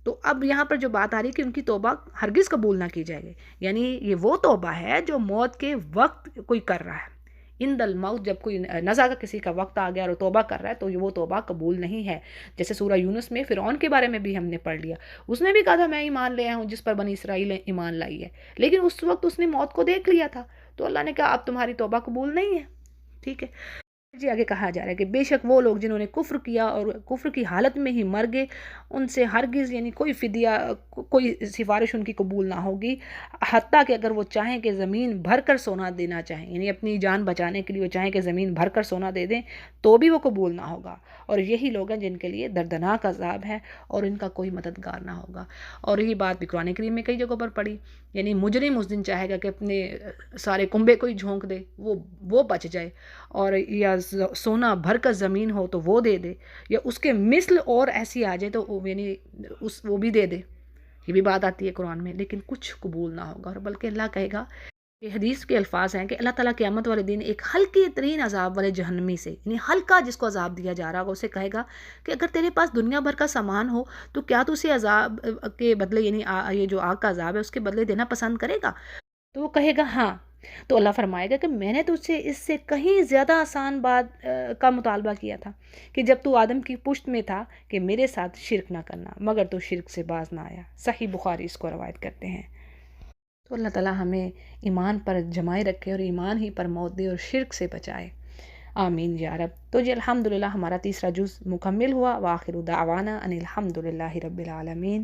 تو اب یہاں پر جو بات آ رہی ہے کہ ان کی توبہ ہرگز قبول نہ کی جائے گی، یعنی یہ وہ توبہ ہے جو موت کے وقت کوئی کر رہا ہے۔ ان دل موت، جب کوئی نزا کا کسی کا وقت آ گیا اور توبہ کر رہا ہے تو وہ توبہ قبول نہیں ہے۔ جیسے سورہ یونس میں فرعون کے بارے میں بھی ہم نے پڑھ لیا، اس نے بھی کہا تھا میں ایمان لے آیا ہوں جس پر بنی اسرائیل نے ایمان لائی ہے، لیکن اس وقت اس نے موت کو دیکھ لیا تھا، تو اللہ نے کہا اب تمہاری توبہ قبول نہیں ہے۔ ٹھیک ہے جی۔ آگے کہا جا رہا ہے کہ بے شک وہ لوگ جنہوں نے کفر کیا اور کفر کی حالت میں ہی مر گئے، ان سے ہرگز یعنی کوئی فدیہ، کوئی سفارش ان کی قبول نہ ہوگی، حتیٰ کہ اگر وہ چاہیں کہ زمین بھر کر سونا دینا چاہیں، یعنی اپنی جان بچانے کے لیے وہ چاہیں کہ زمین بھر کر سونا دے دیں تو بھی وہ قبول نہ ہوگا، اور یہی لوگ ہیں جن کے لیے دردناک عذاب ہے اور ان کا کوئی مددگار نہ ہوگا۔ اور یہی بات بھی قرآن کریم میں کئی جگہوں پر پڑھی، یعنی مجرم اس دن چاہے گا کہ اپنے سارے کنبے کو ہی جھونک دے، وہ بچ جائے، اور یا سونا بھر کر زمین ہو تو وہ دے دے، یا اس کے مثل اور ایسی آ جائے تو یعنی وہ بھی دے دے، یہ بھی بات آتی ہے قرآن میں، لیکن کچھ قبول نہ ہوگا، اور بلکہ اللہ کہے گا یہ حدیث کے الفاظ ہیں کہ اللہ تعالیٰ قیامت والے دن ایک ہلکی ترین عذاب والے جہنمی سے، یعنی ہلکا جس کو عذاب دیا جا رہا ہوگا، اسے کہے گا کہ اگر تیرے پاس دنیا بھر کا سامان ہو تو کیا تو اسے عذاب کے بدلے، یعنی یہ جو آگ کا عذاب ہے اس کے بدلے دینا پسند کرے گا؟ تو وہ کہے گا ہاں۔ تو اللہ فرمائے گا کہ میں نے تجھ سے اس سے کہیں زیادہ آسان بات کا مطالبہ کیا تھا کہ جب تو آدم کی پشت میں تھا کہ میرے ساتھ شرک نہ کرنا، مگر تو شرک سے باز نہ آیا۔ صحیح بخاری اس کو روایت کرتے ہیں۔ تو اللہ تعالیٰ ہمیں ایمان پر جمائے رکھے اور ایمان ہی پر موت دے اور شرک سے بچائے، آمین یا رب۔ تو جی الحمدللہ ہمارا تیسرا جز مکمل ہوا۔ وآخر دعوانا ان الحمدللہ رب العالمین۔